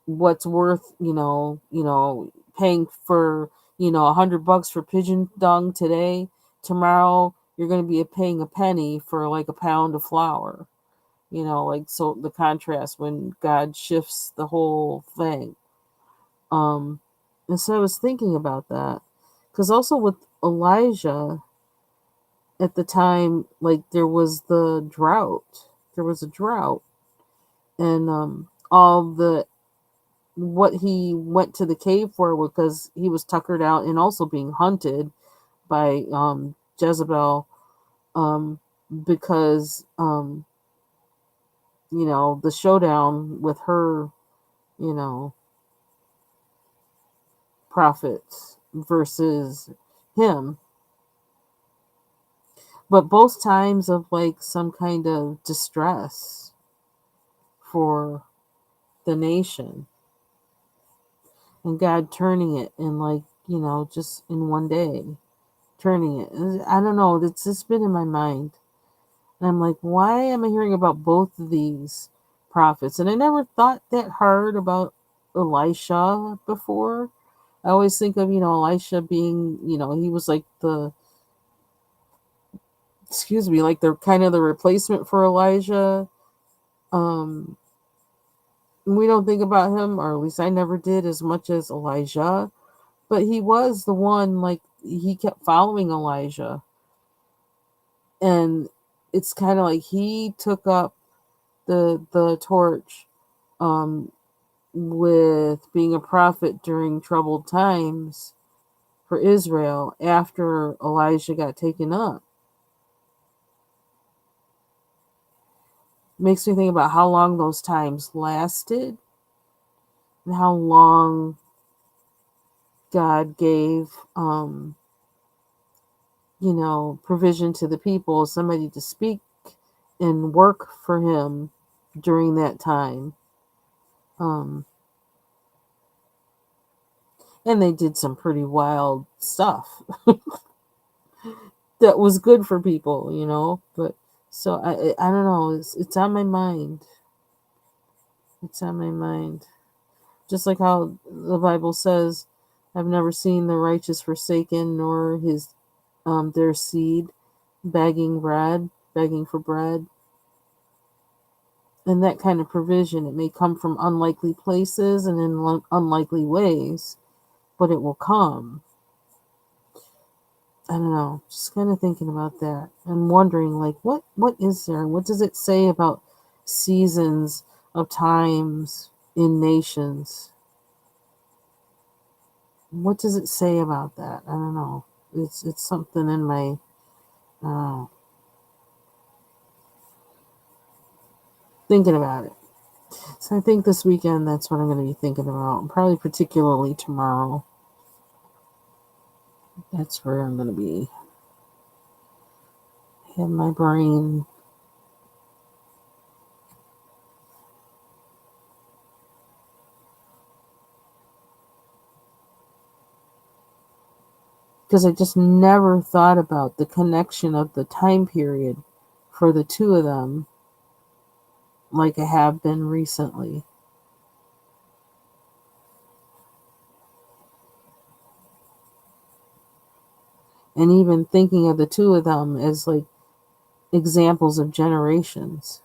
what's worth, paying for, $100 for pigeon dung today, tomorrow you're going to be paying a penny for like a pound of flour. Like, so the contrast when God shifts the whole thing. um and so I was thinking about that, because also with Elijah at the time, like there was a drought, and all the what he went to the cave for, because he was tuckered out and also being hunted by Jezebel, um because the showdown with her, you know prophets versus him, but both times of like some kind of distress for the nation, and God turning it in, like, just in one day, turning it. I don't know, it's just been in my mind, and I'm like, why am I hearing about both of these prophets? And I never thought that hard about Elisha before. I always think of, Elisha being, he was like like they're kind of the replacement for Elijah. Um, we don't think about him, or at least I never did, as much as Elijah, but he was the one, like, he kept following Elijah, and it's kind of like he took up the torch, um, with being a prophet during troubled times for Israel after Elijah got taken up. Makes me think about how long those times lasted, and how long God gave, provision to the people, somebody to speak and work for him during that time. Um, And they did some pretty wild stuff that was good for people, But so I don't know. It's on my mind. It's on my mind. Just like how the Bible says, "I've never seen the righteous forsaken, nor his their seed begging for bread." And that kind of provision, it may come from unlikely places and in unlikely ways, but it will come. I don't know, just kind of thinking about that and wondering, like, what is there? What does it say about seasons of times in nations? What does it say about that? I don't know. It's something in my thinking about it. So I think this weekend that's what I'm going to be thinking about. Probably particularly tomorrow. That's where I'm going to be. Have my brain. Because I just never thought about the connection of the time period for the two of them like I have been recently. And even thinking of the two of them as like examples of generations.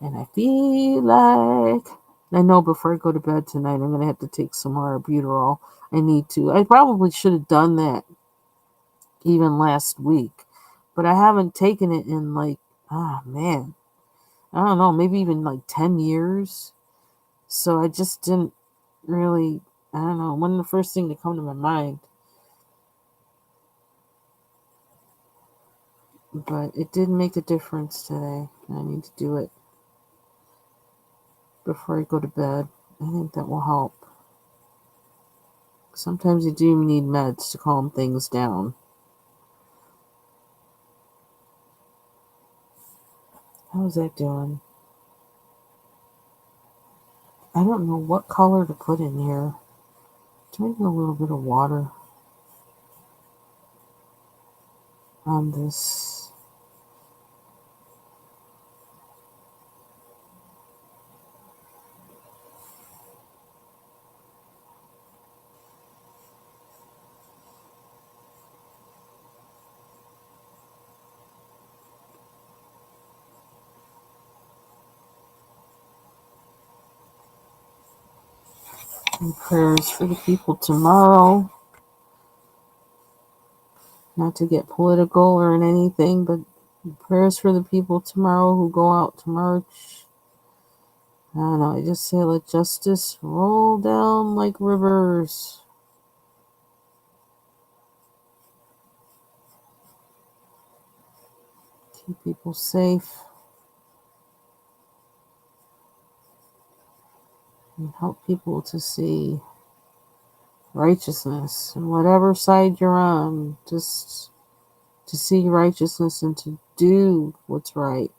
And I feel like I know before I go to bed tonight, I'm going to have to take some more albuterol. I need to. I probably should have done that even last week, but I haven't taken it in like, man, I don't know, maybe even like 10 years. So I just didn't really, I don't know, one of the first thing to come to my mind. But it did make a difference today. I need to do it before I go to bed. I think that will help. Sometimes you do need meds to calm things down. How's that doing? I don't know what color to put in here. Maybe a little bit of water on this. And prayers for the people tomorrow. Not to get political or in anything, but prayers for the people tomorrow who go out to march. I don't know, I just say let justice roll down like rivers. Keep people safe. And help people to see righteousness and whatever side you're on, just to see righteousness and to do what's right.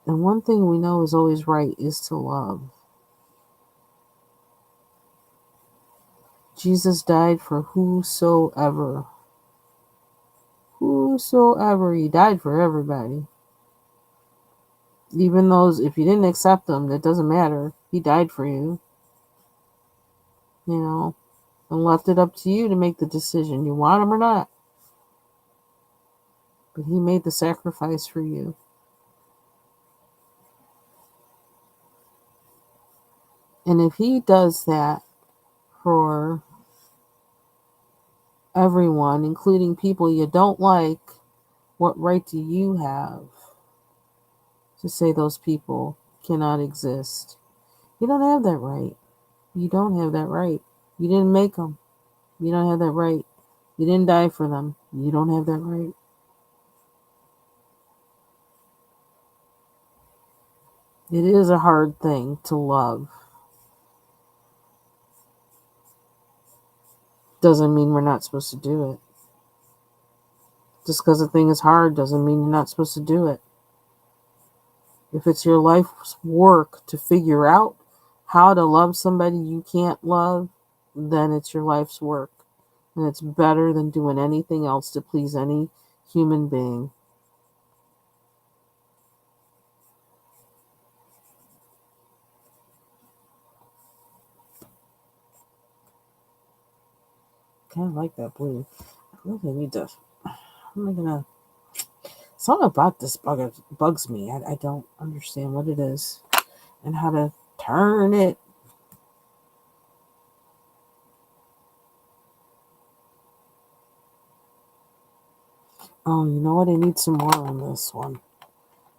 And one thing we know is always right is to love. Jesus died for whosoever. Whosoever. He died for everybody. Even those, if you didn't accept him, that doesn't matter. He died for you. And left it up to you to make the decision. You want him or not. But he made the sacrifice for you. And if he does that for everyone, including people you don't like, what right do you have to say those people cannot exist? You don't have that right. You don't have that right. You didn't make them. You don't have that right. You didn't die for them. You don't have that right. It is a hard thing to love. Doesn't mean we're not supposed to do it. Just because a thing is hard doesn't mean you're not supposed to do it. If it's your life's work to figure out how to love somebody you can't love, then it's your life's work. And it's better than doing anything else to please any human being. Kind of like that blue. I really need to. How am I gonna? Something about this bugs me. I don't understand what it is and how to turn it. Oh, you know what? I need some more on this one.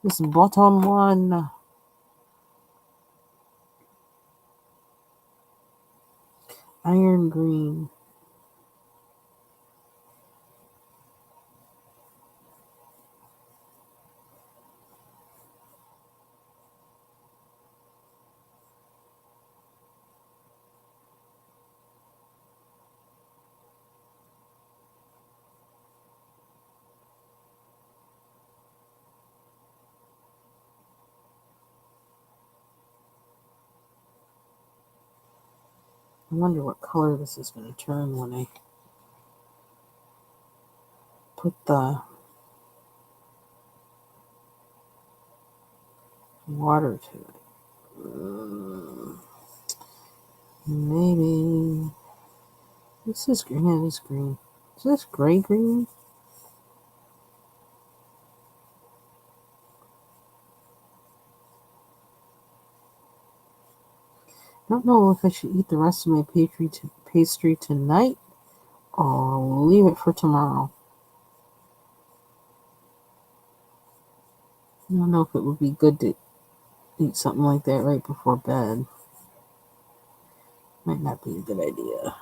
This bottom one. Iron green. I wonder what color this is going to turn when I put the water to it. Maybe. This is green. Yeah, this green. Is this gray green? I don't know if I should eat the rest of my pastry tonight or leave it for tomorrow. I don't know if it would be good to eat something like that right before bed. Might not be a good idea.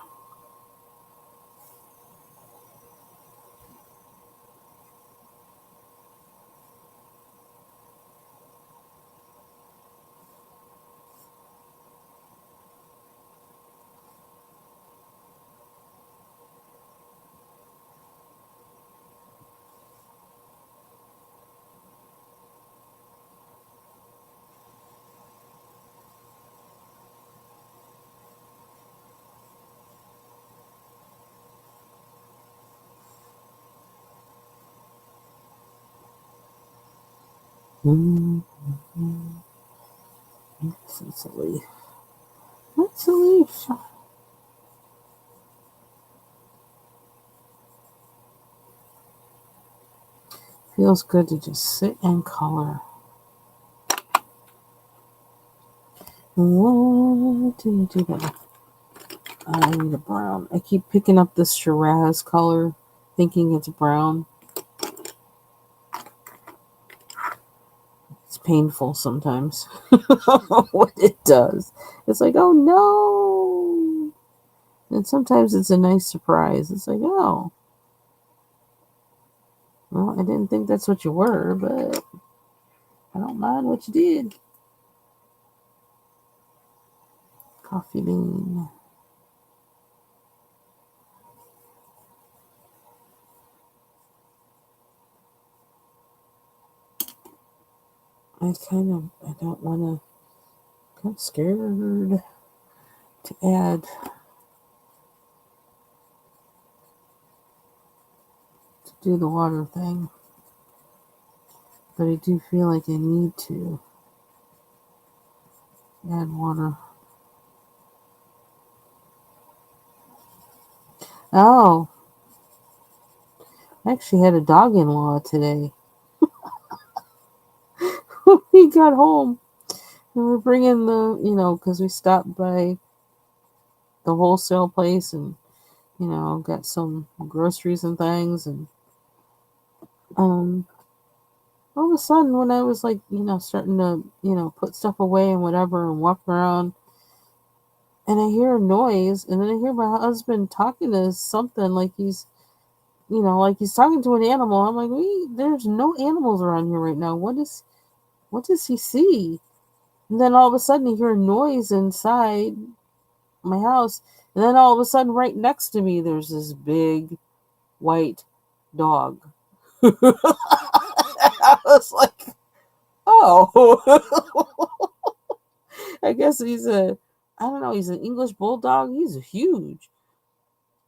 It's a leaf. It's a leaf. Feels good to just sit and color. What do you do that? I need a brown. I keep picking up this Shiraz color, thinking it's brown. It's painful sometimes. What it does. It's like, oh no. And sometimes it's a nice surprise. It's like, oh. Well, I didn't think that's what you were, but I don't mind what you did. Coffee bean. I don't want to, I'm scared to add, to do the water thing. But I do feel like I need to add water. Oh, I actually had a dog-in-law today. We got home and we're bringing because we stopped by the wholesale place and, got some groceries and things. And all of a sudden, when I was like, starting to, put stuff away and whatever and walk around, and I hear a noise, and then I hear my husband talking to something like he's, like he's talking to an animal. I'm like, there's no animals around here right now. What does he see? And then all of a sudden, you hear a noise inside my house. And then all of a sudden, right next to me, there's this big white dog. I was like, oh, I guess I don't know, he's an English bulldog. He's huge.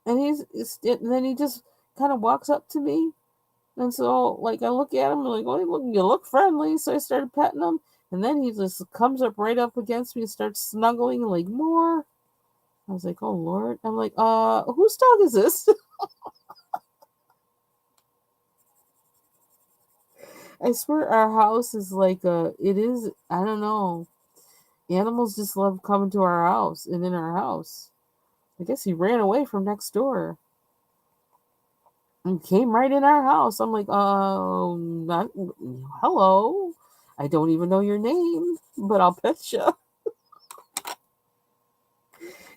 And and then he just kind of walks up to me. And so, like, I look at him, and like, oh, you look friendly. So I started petting him. And then he just comes up right up against me and starts snuggling, like, more. I was like, oh, Lord. I'm like, whose dog is this? I swear our house is like it is, I don't know. Animals just love coming to our house and in our house. I guess he ran away from next door and came right in our house. I'm like, not, hello. I don't even know your name, but I'll pet you.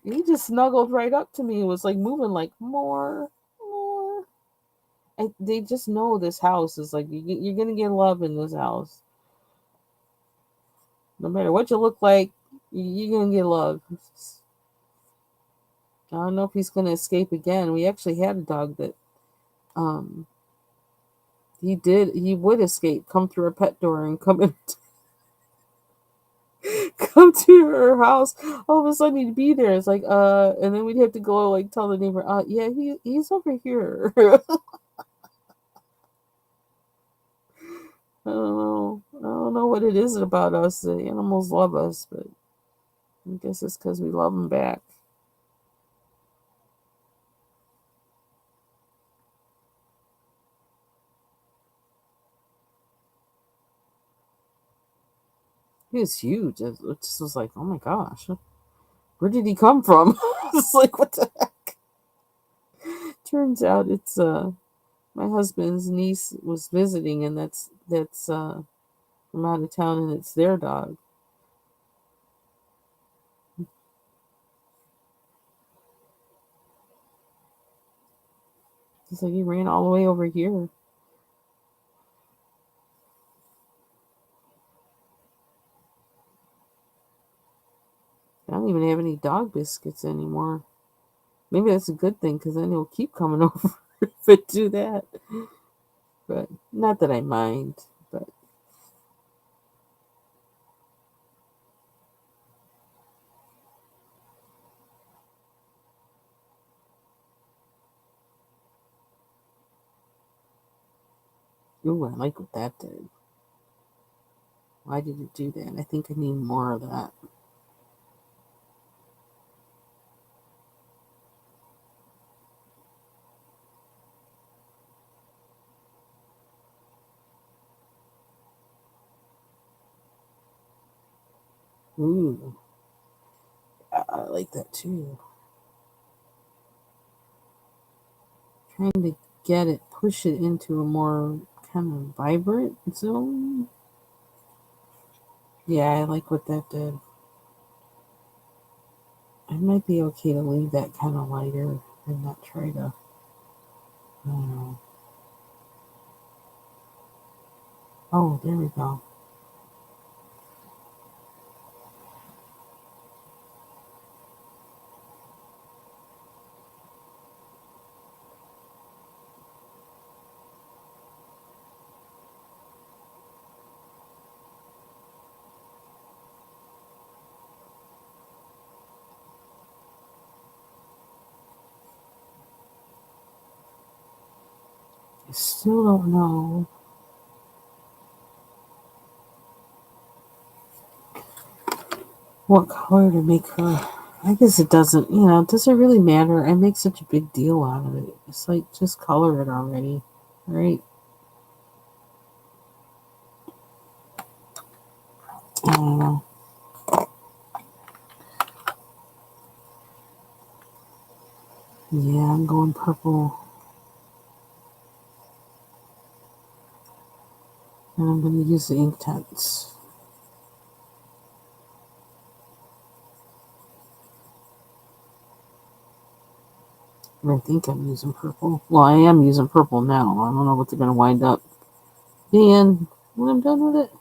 He just snuggled right up to me and was like moving like more, more. They just know this house is like, you're going to get love in this house. No matter what you look like, you're going to get love. I don't know if he's going to escape again. We actually had a dog that um he would escape, come through our pet door and come in, come to our house. All of a sudden he'd be there. It's like and then we'd have to go like tell the neighbor, yeah, he's over here. I don't know. I don't know what it is about us. The animals love us, but I guess it's because we love them back. He was huge. It just was like, oh my gosh, where did he come from? It's like, what the heck? Turns out it's my husband's niece was visiting, and that's from out of town, and it's their dog. It's like he ran all the way over here. I don't even have any dog biscuits anymore. Maybe that's a good thing because then he'll keep coming over if I do that. But not that I mind. But ooh, I like what that did. Why did it do that? I think I need more of that. Ooh, I like that too. Trying to get it, push it into a more kind of vibrant zone. Yeah, I like what that did. It might be okay to leave that kind of lighter and not try to, I don't know. Oh, there we go. I still don't know what color to make her. I guess it doesn't, does it really matter? I make such a big deal out of it. It's like, just color it already, right? I don't know. Yeah, I'm going purple. And I'm going to use the Inktense. I think I'm using purple. Well, I am using purple now. I don't know what they're going to wind up being when I'm done with it.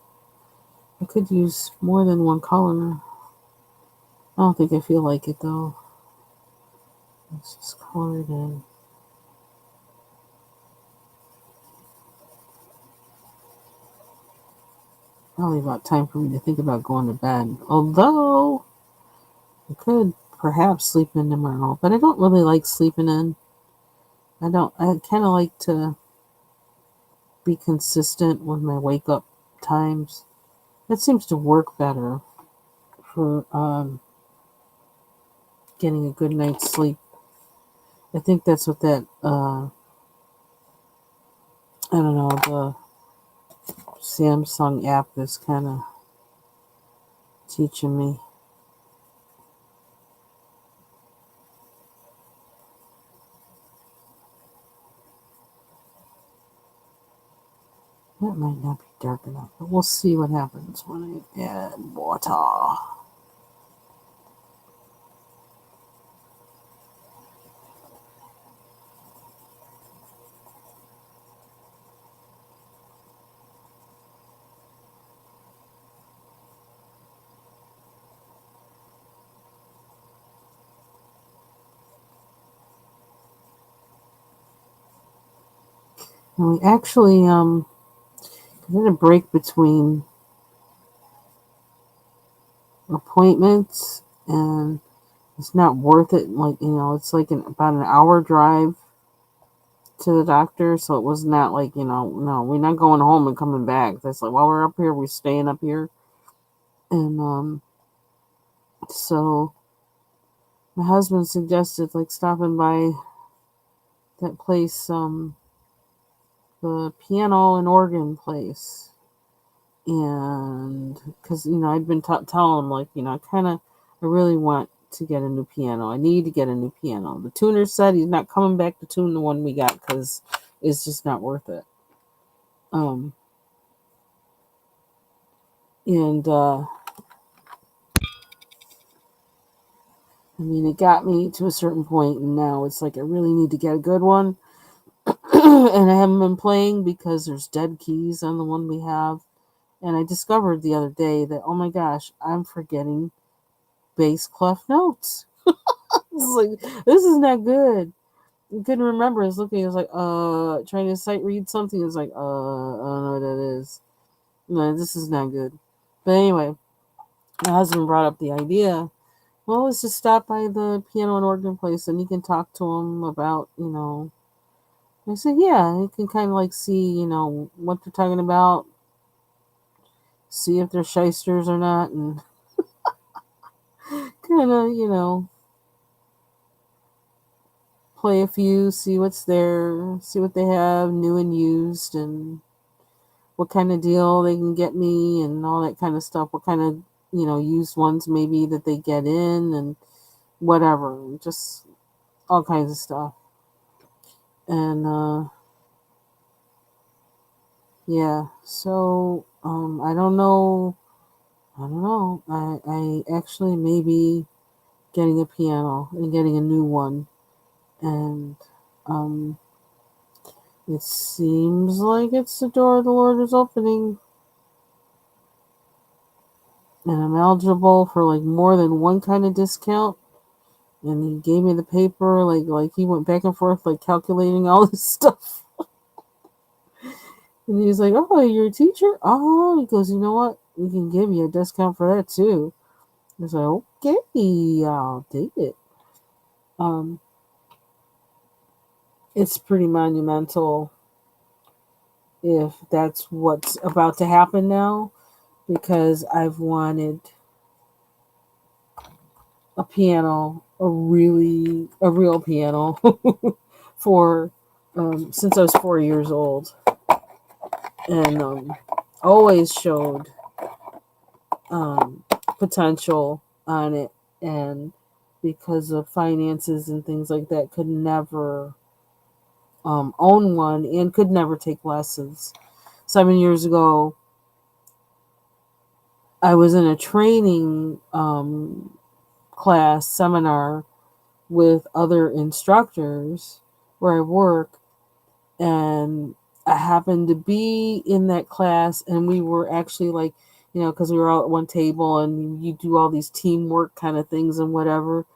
I could use more than one color. I don't think I feel like it though. Let's just color it in. Probably about time for me to think about going to bed. Although I could perhaps sleep in tomorrow, but I don't really like sleeping in. I don't. I kind of like to be consistent with my wake up times. That seems to work better for getting a good night's sleep. I think that's what that I don't know, the Samsung app is kind of teaching me. That might not be dark enough, but we'll see what happens when I add water. And we actually did a break between appointments, and it's not worth it. Like, it's like about an hour drive to the doctor, so it was not like, no, we're not going home and coming back. That's like, while we're up here, we're staying up here. And so my husband suggested like stopping by that place, the piano and organ place. And because, I'd been telling him, like, I really want to get a new piano. I need to get a new piano. The tuner said he's not coming back to tune the one we got because it's just not worth it. Um, and I mean, it got me to a certain point, and now it's like I really need to get a good one. And I haven't been playing because there's dead keys on the one we have. And I discovered the other day that, oh my gosh, I'm forgetting bass clef notes. It's like, this is not good. I couldn't remember. I was looking, I was like, trying to sight read something. I was like, I don't know what that is. No, this is not good. But anyway, my husband brought up the idea. Well, let's just stop by the piano and organ place and you can talk to them about, I said, yeah, you can kind of like see, what they're talking about, see if they're shysters or not, and kind of, play a few, see what's there, see what they have, new and used, and what kind of deal they can get me, and all that kind of stuff. What kind of, used ones maybe that they get in, and whatever, just all kinds of stuff. And yeah, so I don't know. I don't know. I actually maybe getting a piano and getting a new one. And um, it seems like it's the door the Lord is opening. And I'm eligible for like more than one kind of discount. And he gave me the paper, like he went back and forth, like calculating all this stuff. And he was like, "Oh, you're a teacher? Oh," he goes, "You know what? We can give you a discount for that too." I was like, "Okay, I'll take it." Um, it's pretty monumental if that's what's about to happen now, because I've wanted a piano, a real piano, for since I was 4 years old, and always showed um, potential on it, and because of finances and things like that, could never own one and could never take lessons. 7 years ago, I was in a training class seminar with other instructors where I work, and I happened to be in that class, and we were actually like because we were all at one table and you do all these teamwork kind of things and whatever.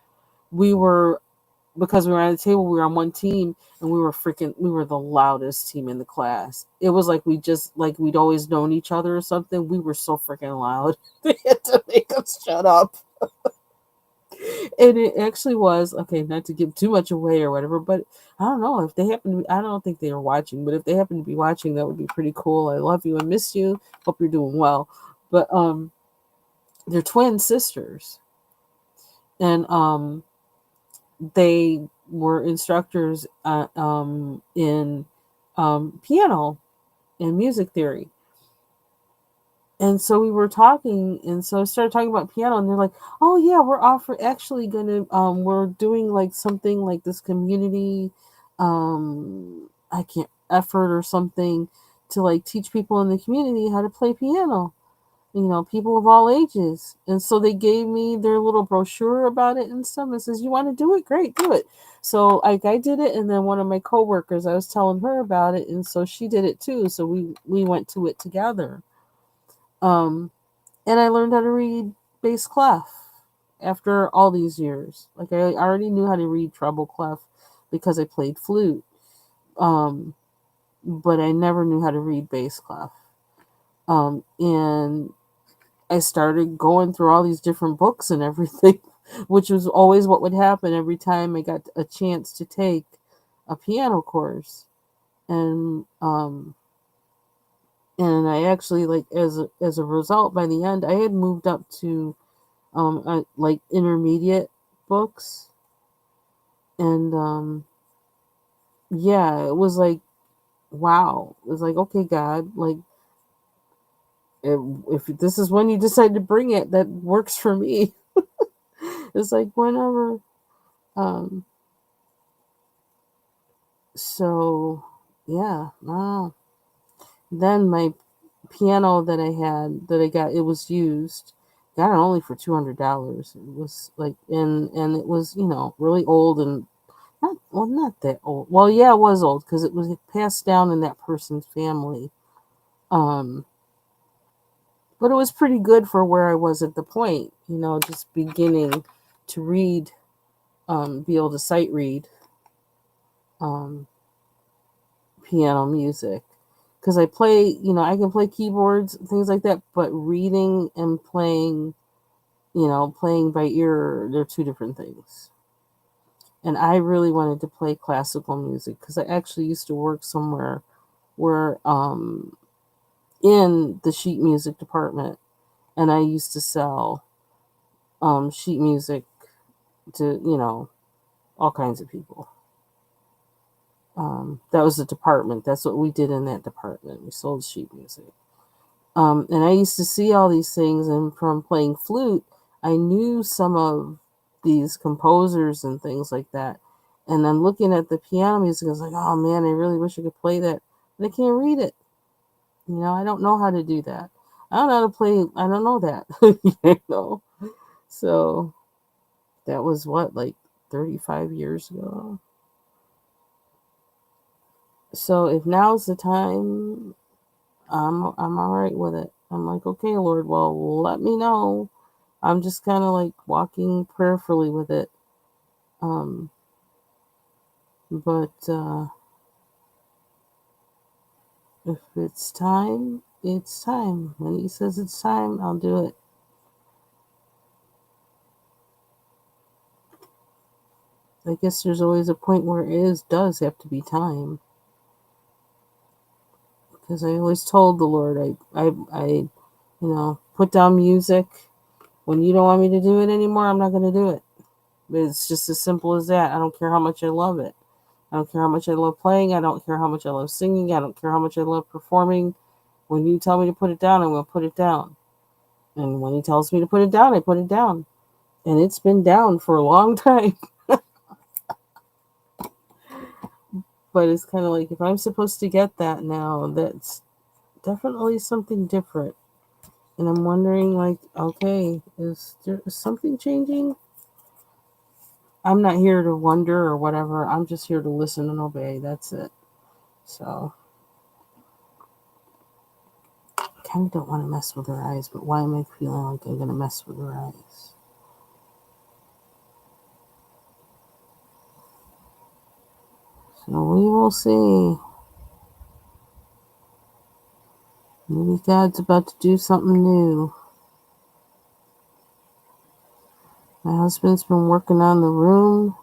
We were Because we were at the table, we were on one team, and we were the loudest team in the class. It was like we'd always known each other or something. We were so freaking loud. They had to make us shut up. And it actually was okay, not to give too much away or whatever, but I don't know if they happen to be, I don't think they are watching, but if they happen to be watching, that would be pretty cool. I love you and miss you. Hope you're doing well. But they're twin sisters, and they were instructors in piano and music theory. And so we were talking, and so I started talking about piano, and they're like, "Oh yeah, actually gonna we're doing like something like this community, I can't effort or something to like teach people in the community how to play piano." People of all ages. And so they gave me their little brochure about it and stuff. And says, "You want to do it? Great, do it." So I did it, and then one of my coworkers, I was telling her about it, and so she did it too. So we went to it together. Um, and I learned how to read bass clef after all these years. Like I already knew how to read treble clef because I played flute. Um, but I never knew how to read bass clef. And I started going through all these different books and everything, which was always what would happen every time I got a chance to take a piano course. And I actually, like, as a result, by the end I had moved up to like intermediate books. And yeah, it was like, wow. It was like, okay, God, like, if this is when you decide to bring it, that works for me. It's like whenever. um So, yeah, wow. Then my piano that I got, it was used. Got it only for $200. It was like, and it was, really old, and not that old. Well, yeah, it was old because it was passed down in that person's family. Um, but it was pretty good for where I was at the point, just beginning to read, be able to sight read um piano music, because I can play keyboards, things like that, but reading and playing by ear, they're two different things. And I really wanted to play classical music because I actually used to work somewhere where, in the sheet music department, and I used to sell sheet music to, all kinds of people. That was the department. That's what we did in that department. We sold sheet music. And I used to see all these things, and from playing flute, I knew some of these composers and things like that. And then looking at the piano music, I was like, oh man, I really wish I could play that, but I can't read it. I don't know how to do that. I don't know how to play. I don't know that. So that was what, like 35 years ago. So if now's the time, I'm all right with it. I'm like, okay, Lord, well, let me know. I'm just kind of like walking prayerfully with it. Um, but if it's time, it's time. When He says it's time, I'll do it. I guess there's always a point where does have to be time. Because I always told the Lord, put down music. When you don't want me to do it anymore, I'm not going to do it. But it's just as simple as that. I don't care how much I love it. I don't care how much I love playing. I don't care how much I love singing. I don't care how much I love performing. When you tell me to put it down, I'm going to put it down. And when He tells me to put it down, I put it down. And it's been down for a long time. But it's kind of like, if I'm supposed to get that now, that's definitely something different. And I'm wondering, like, okay, is there something changing? I'm not here to wonder or whatever. I'm just here to listen and obey. That's it. So, kind of don't want to mess with her eyes, but why am I feeling like I'm going to mess with her eyes? So we will see. Maybe God's about to do something new. My husband's been working on the room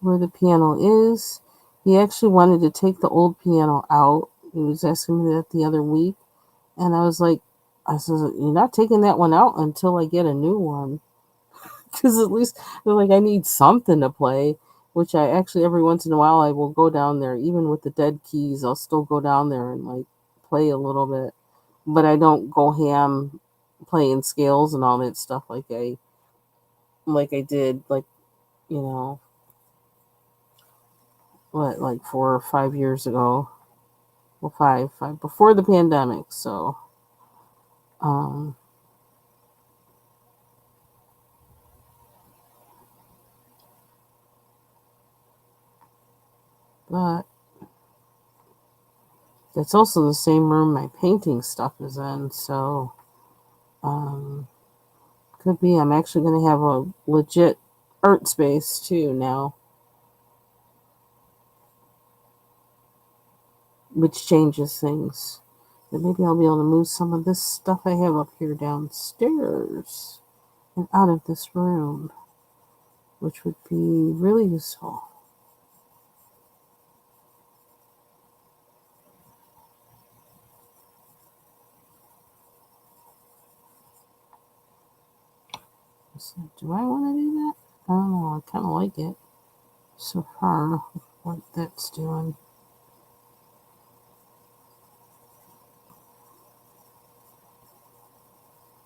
where the piano is. He actually wanted to take the old piano out. He was asking me that the other week. And I was like, I said, you're not taking that one out until I get a new one. Because at least, like, I need something to play. Which I actually, every once in a while, I will go down there. Even with the dead keys, I'll still go down there and, like, play a little bit. But I don't go ham playing scales and all that stuff like I did, like, you know, what, like 4 or 5 years ago. Well, five before the pandemic. So, um, but it's also the same room my painting stuff is in. So, um, could be I'm actually going to have a legit art space too now, which changes things. But maybe I'll be able to move some of this stuff I have up here downstairs and out of this room, which would be really useful. So, do I want to do that? I don't know. I kind of like it so far, what that's doing.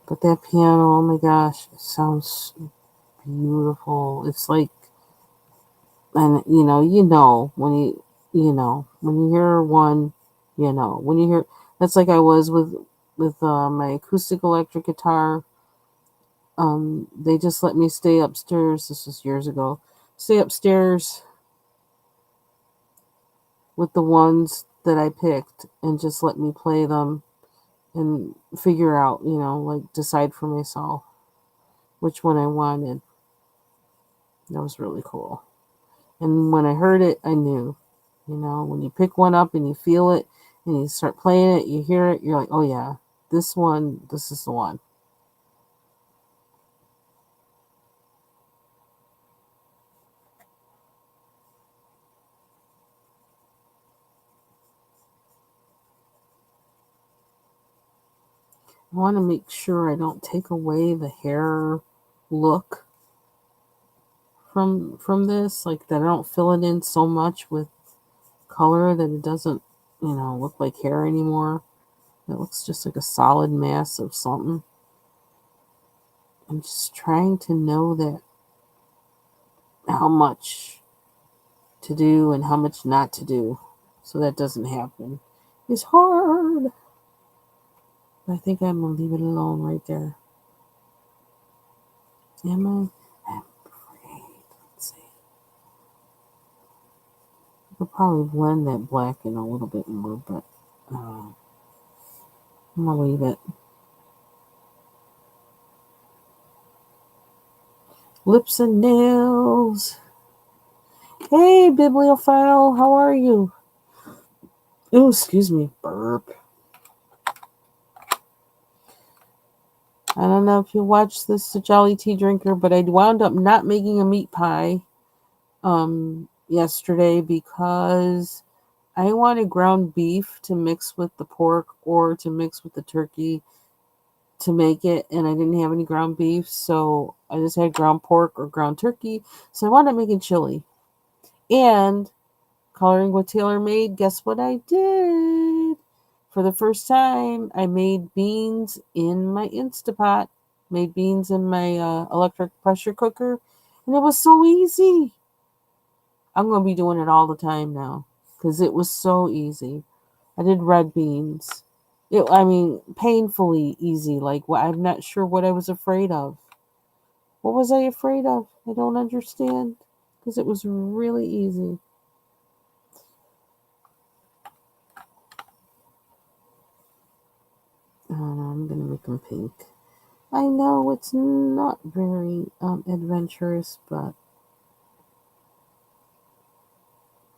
But that piano, oh my gosh, it sounds beautiful. It's like, and when you hear one, when you hear, that's like I was with my acoustic electric guitar. They just let me stay upstairs. This was years ago. Stay upstairs with the ones that I picked and just let me play them and figure out, like decide for myself which one I wanted. That was really cool. And when I heard it, I knew. When you pick one up and you feel it and you start playing it, you hear it, you're like, oh yeah, this is the one. I want to make sure I don't take away the hair look from this, like that I don't fill it in so much with color that it doesn't, look like hair anymore. It looks just like a solid mass of something. I'm just trying to know that how much to do and how much not to do so that doesn't happen. It's hard. I think I'm gonna leave it alone right there. Am I? I'm afraid. Let's see. I could probably blend that black in a little bit more, but I'm gonna leave it. Lips and nails. Hey, bibliophile, how are you? Oh, excuse me, burp. I don't know if you watched this, The Jolly Tea Drinker, but I wound up not making a meat pie yesterday because I wanted ground beef to mix with the pork or to mix with the turkey to make it, and I didn't have any ground beef, so I just had ground pork or ground turkey. So I wound up making chili. And coloring what Taylor made, guess what I did? For the first time, I made beans in my Instapot, made beans in my electric pressure cooker, and it was so easy. I'm going to be doing it all the time now because it was so easy. I did red beans. Painfully easy. Like, I'm not sure what I was afraid of. What was I afraid of? I don't understand because it was really easy. pink. I know it's not very adventurous, but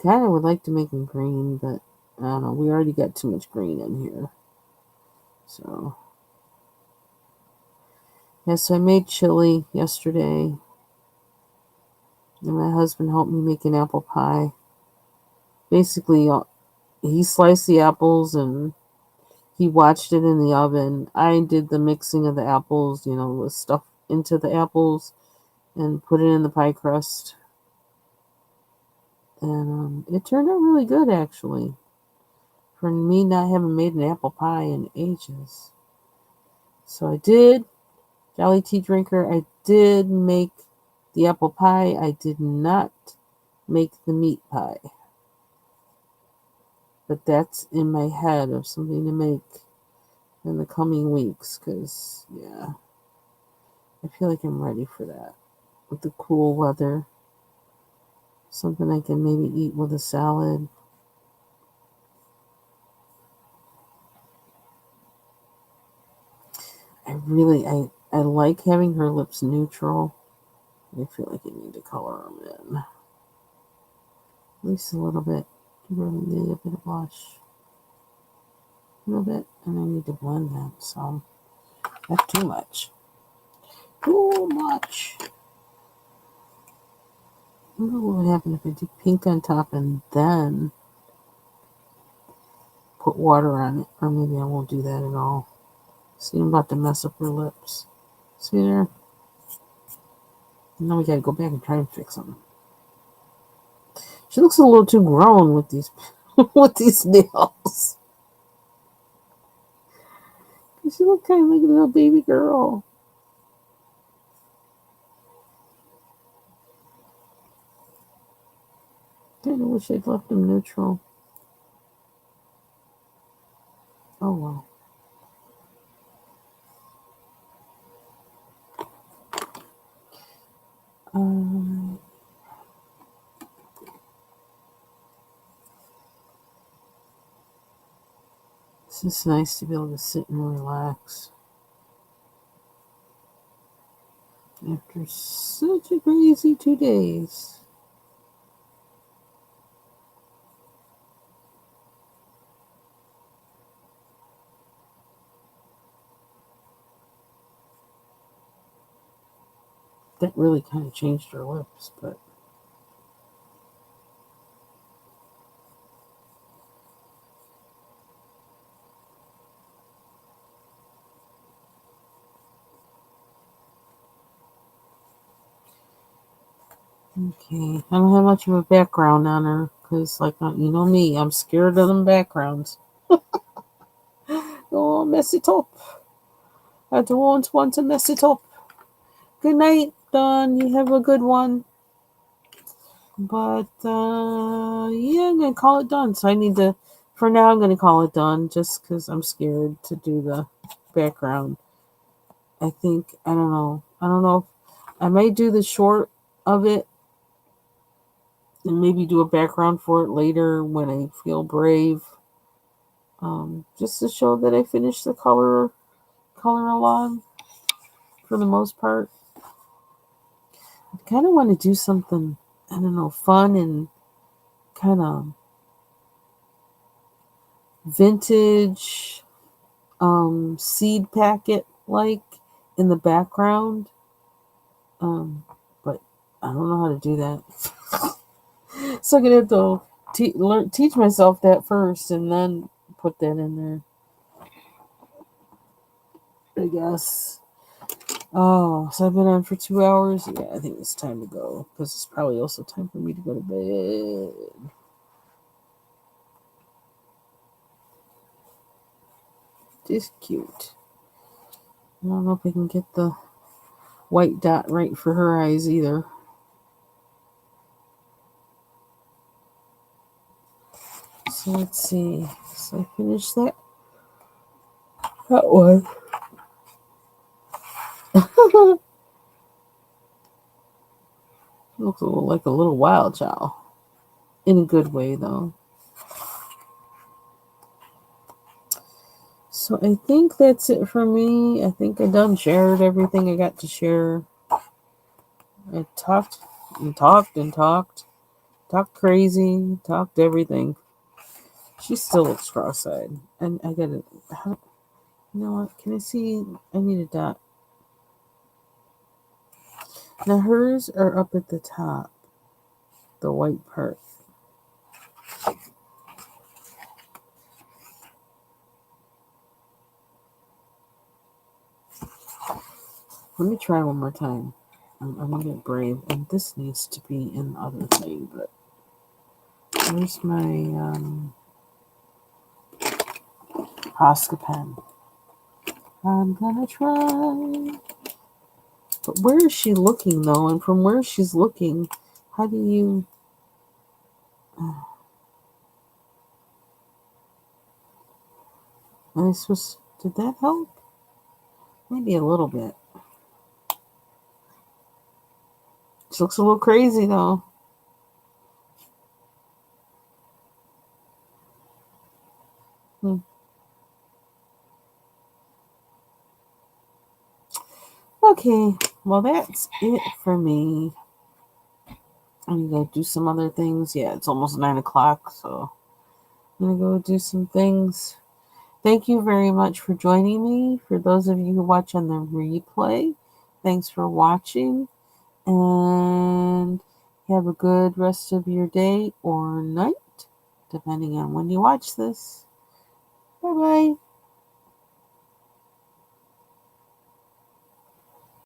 kind of would like to make them green, but I don't know. We already got too much green in here. So, yes, I made chili yesterday, and my husband helped me make an apple pie. Basically, he sliced the apples and he watched it in the oven. I did the mixing of the apples, the stuff into the apples and put it in the pie crust. And it turned out really good, actually, for me not having made an apple pie in ages. So I did, Jolly Tea Drinker, I did make the apple pie. I did not make the meat pie. But that's in my head of something to make in the coming weeks, because, yeah, I feel like I'm ready for that. With the cool weather, something I can maybe eat with a salad. I like having her lips neutral. I feel like I need to color them in. At least a little bit. Give her maybe a bit of blush. A little bit. And I need to blend that some. Not too much. Too much. I wonder what would happen if I do pink on top and then put water on it. Or maybe I won't do that at all. See, I'm about to mess up her lips. See there? Now we gotta go back and try and fix them. She looks a little too grown with these with these nails. She looks kind of like a little baby girl. Kind of wish I'd left them neutral. Oh well. It's just nice to be able to sit and relax after such a crazy 2 days. That really kind of changed her lips, but okay. I don't have much of a background on her because, like, you know me, I'm scared of them backgrounds. Oh, mess it up. I don't want to mess it up. Good night, Dawn. You have a good one. But, yeah, I'm going to call it done. So I need to, for now, I'm going to call it done just because I'm scared to do the background. I think, I don't know. I don't know. I may do the short of it and maybe do a background for it later when I feel brave. Just to show that I finished the color along for the most part. I kind of want to do something, I don't know, fun and kind of vintage seed packet like in the background. But I don't know how to do that. So I'm gonna have to teach myself that first and then put that in there, I guess. Oh, so I've been on for 2 hours. Yeah, I think it's time to go because it's probably also time for me to go to bed. Just cute. I don't know if I can get the white dot right for her eyes either. So let's see. So I finished that one. Looks like a little wild child. In a good way, though. So I think that's it for me. I think I done shared everything I got to share. I talked and talked and talked. Talked crazy. Talked everything. She still looks cross-eyed. And I gotta... You know what? Can I see? I need a dot. Now hers are up at the top. The white part. Let me try one more time. I'm gonna get brave. And this needs to be in the other thing, but where's my Posca pen? I'm gonna try. But where is she looking though? And from where she's looking, how do you... Am I supposed... Did that help? Maybe a little bit. She looks a little crazy though. Hmm. Okay, well that's it for me. I'm gonna go do some other things. Yeah, it's almost 9 o'clock, so I'm gonna go do some things. Thank you very much for joining me. For those of you who watch on the replay, thanks for watching, and have a good rest of your day or night, depending on when you watch this. Bye bye.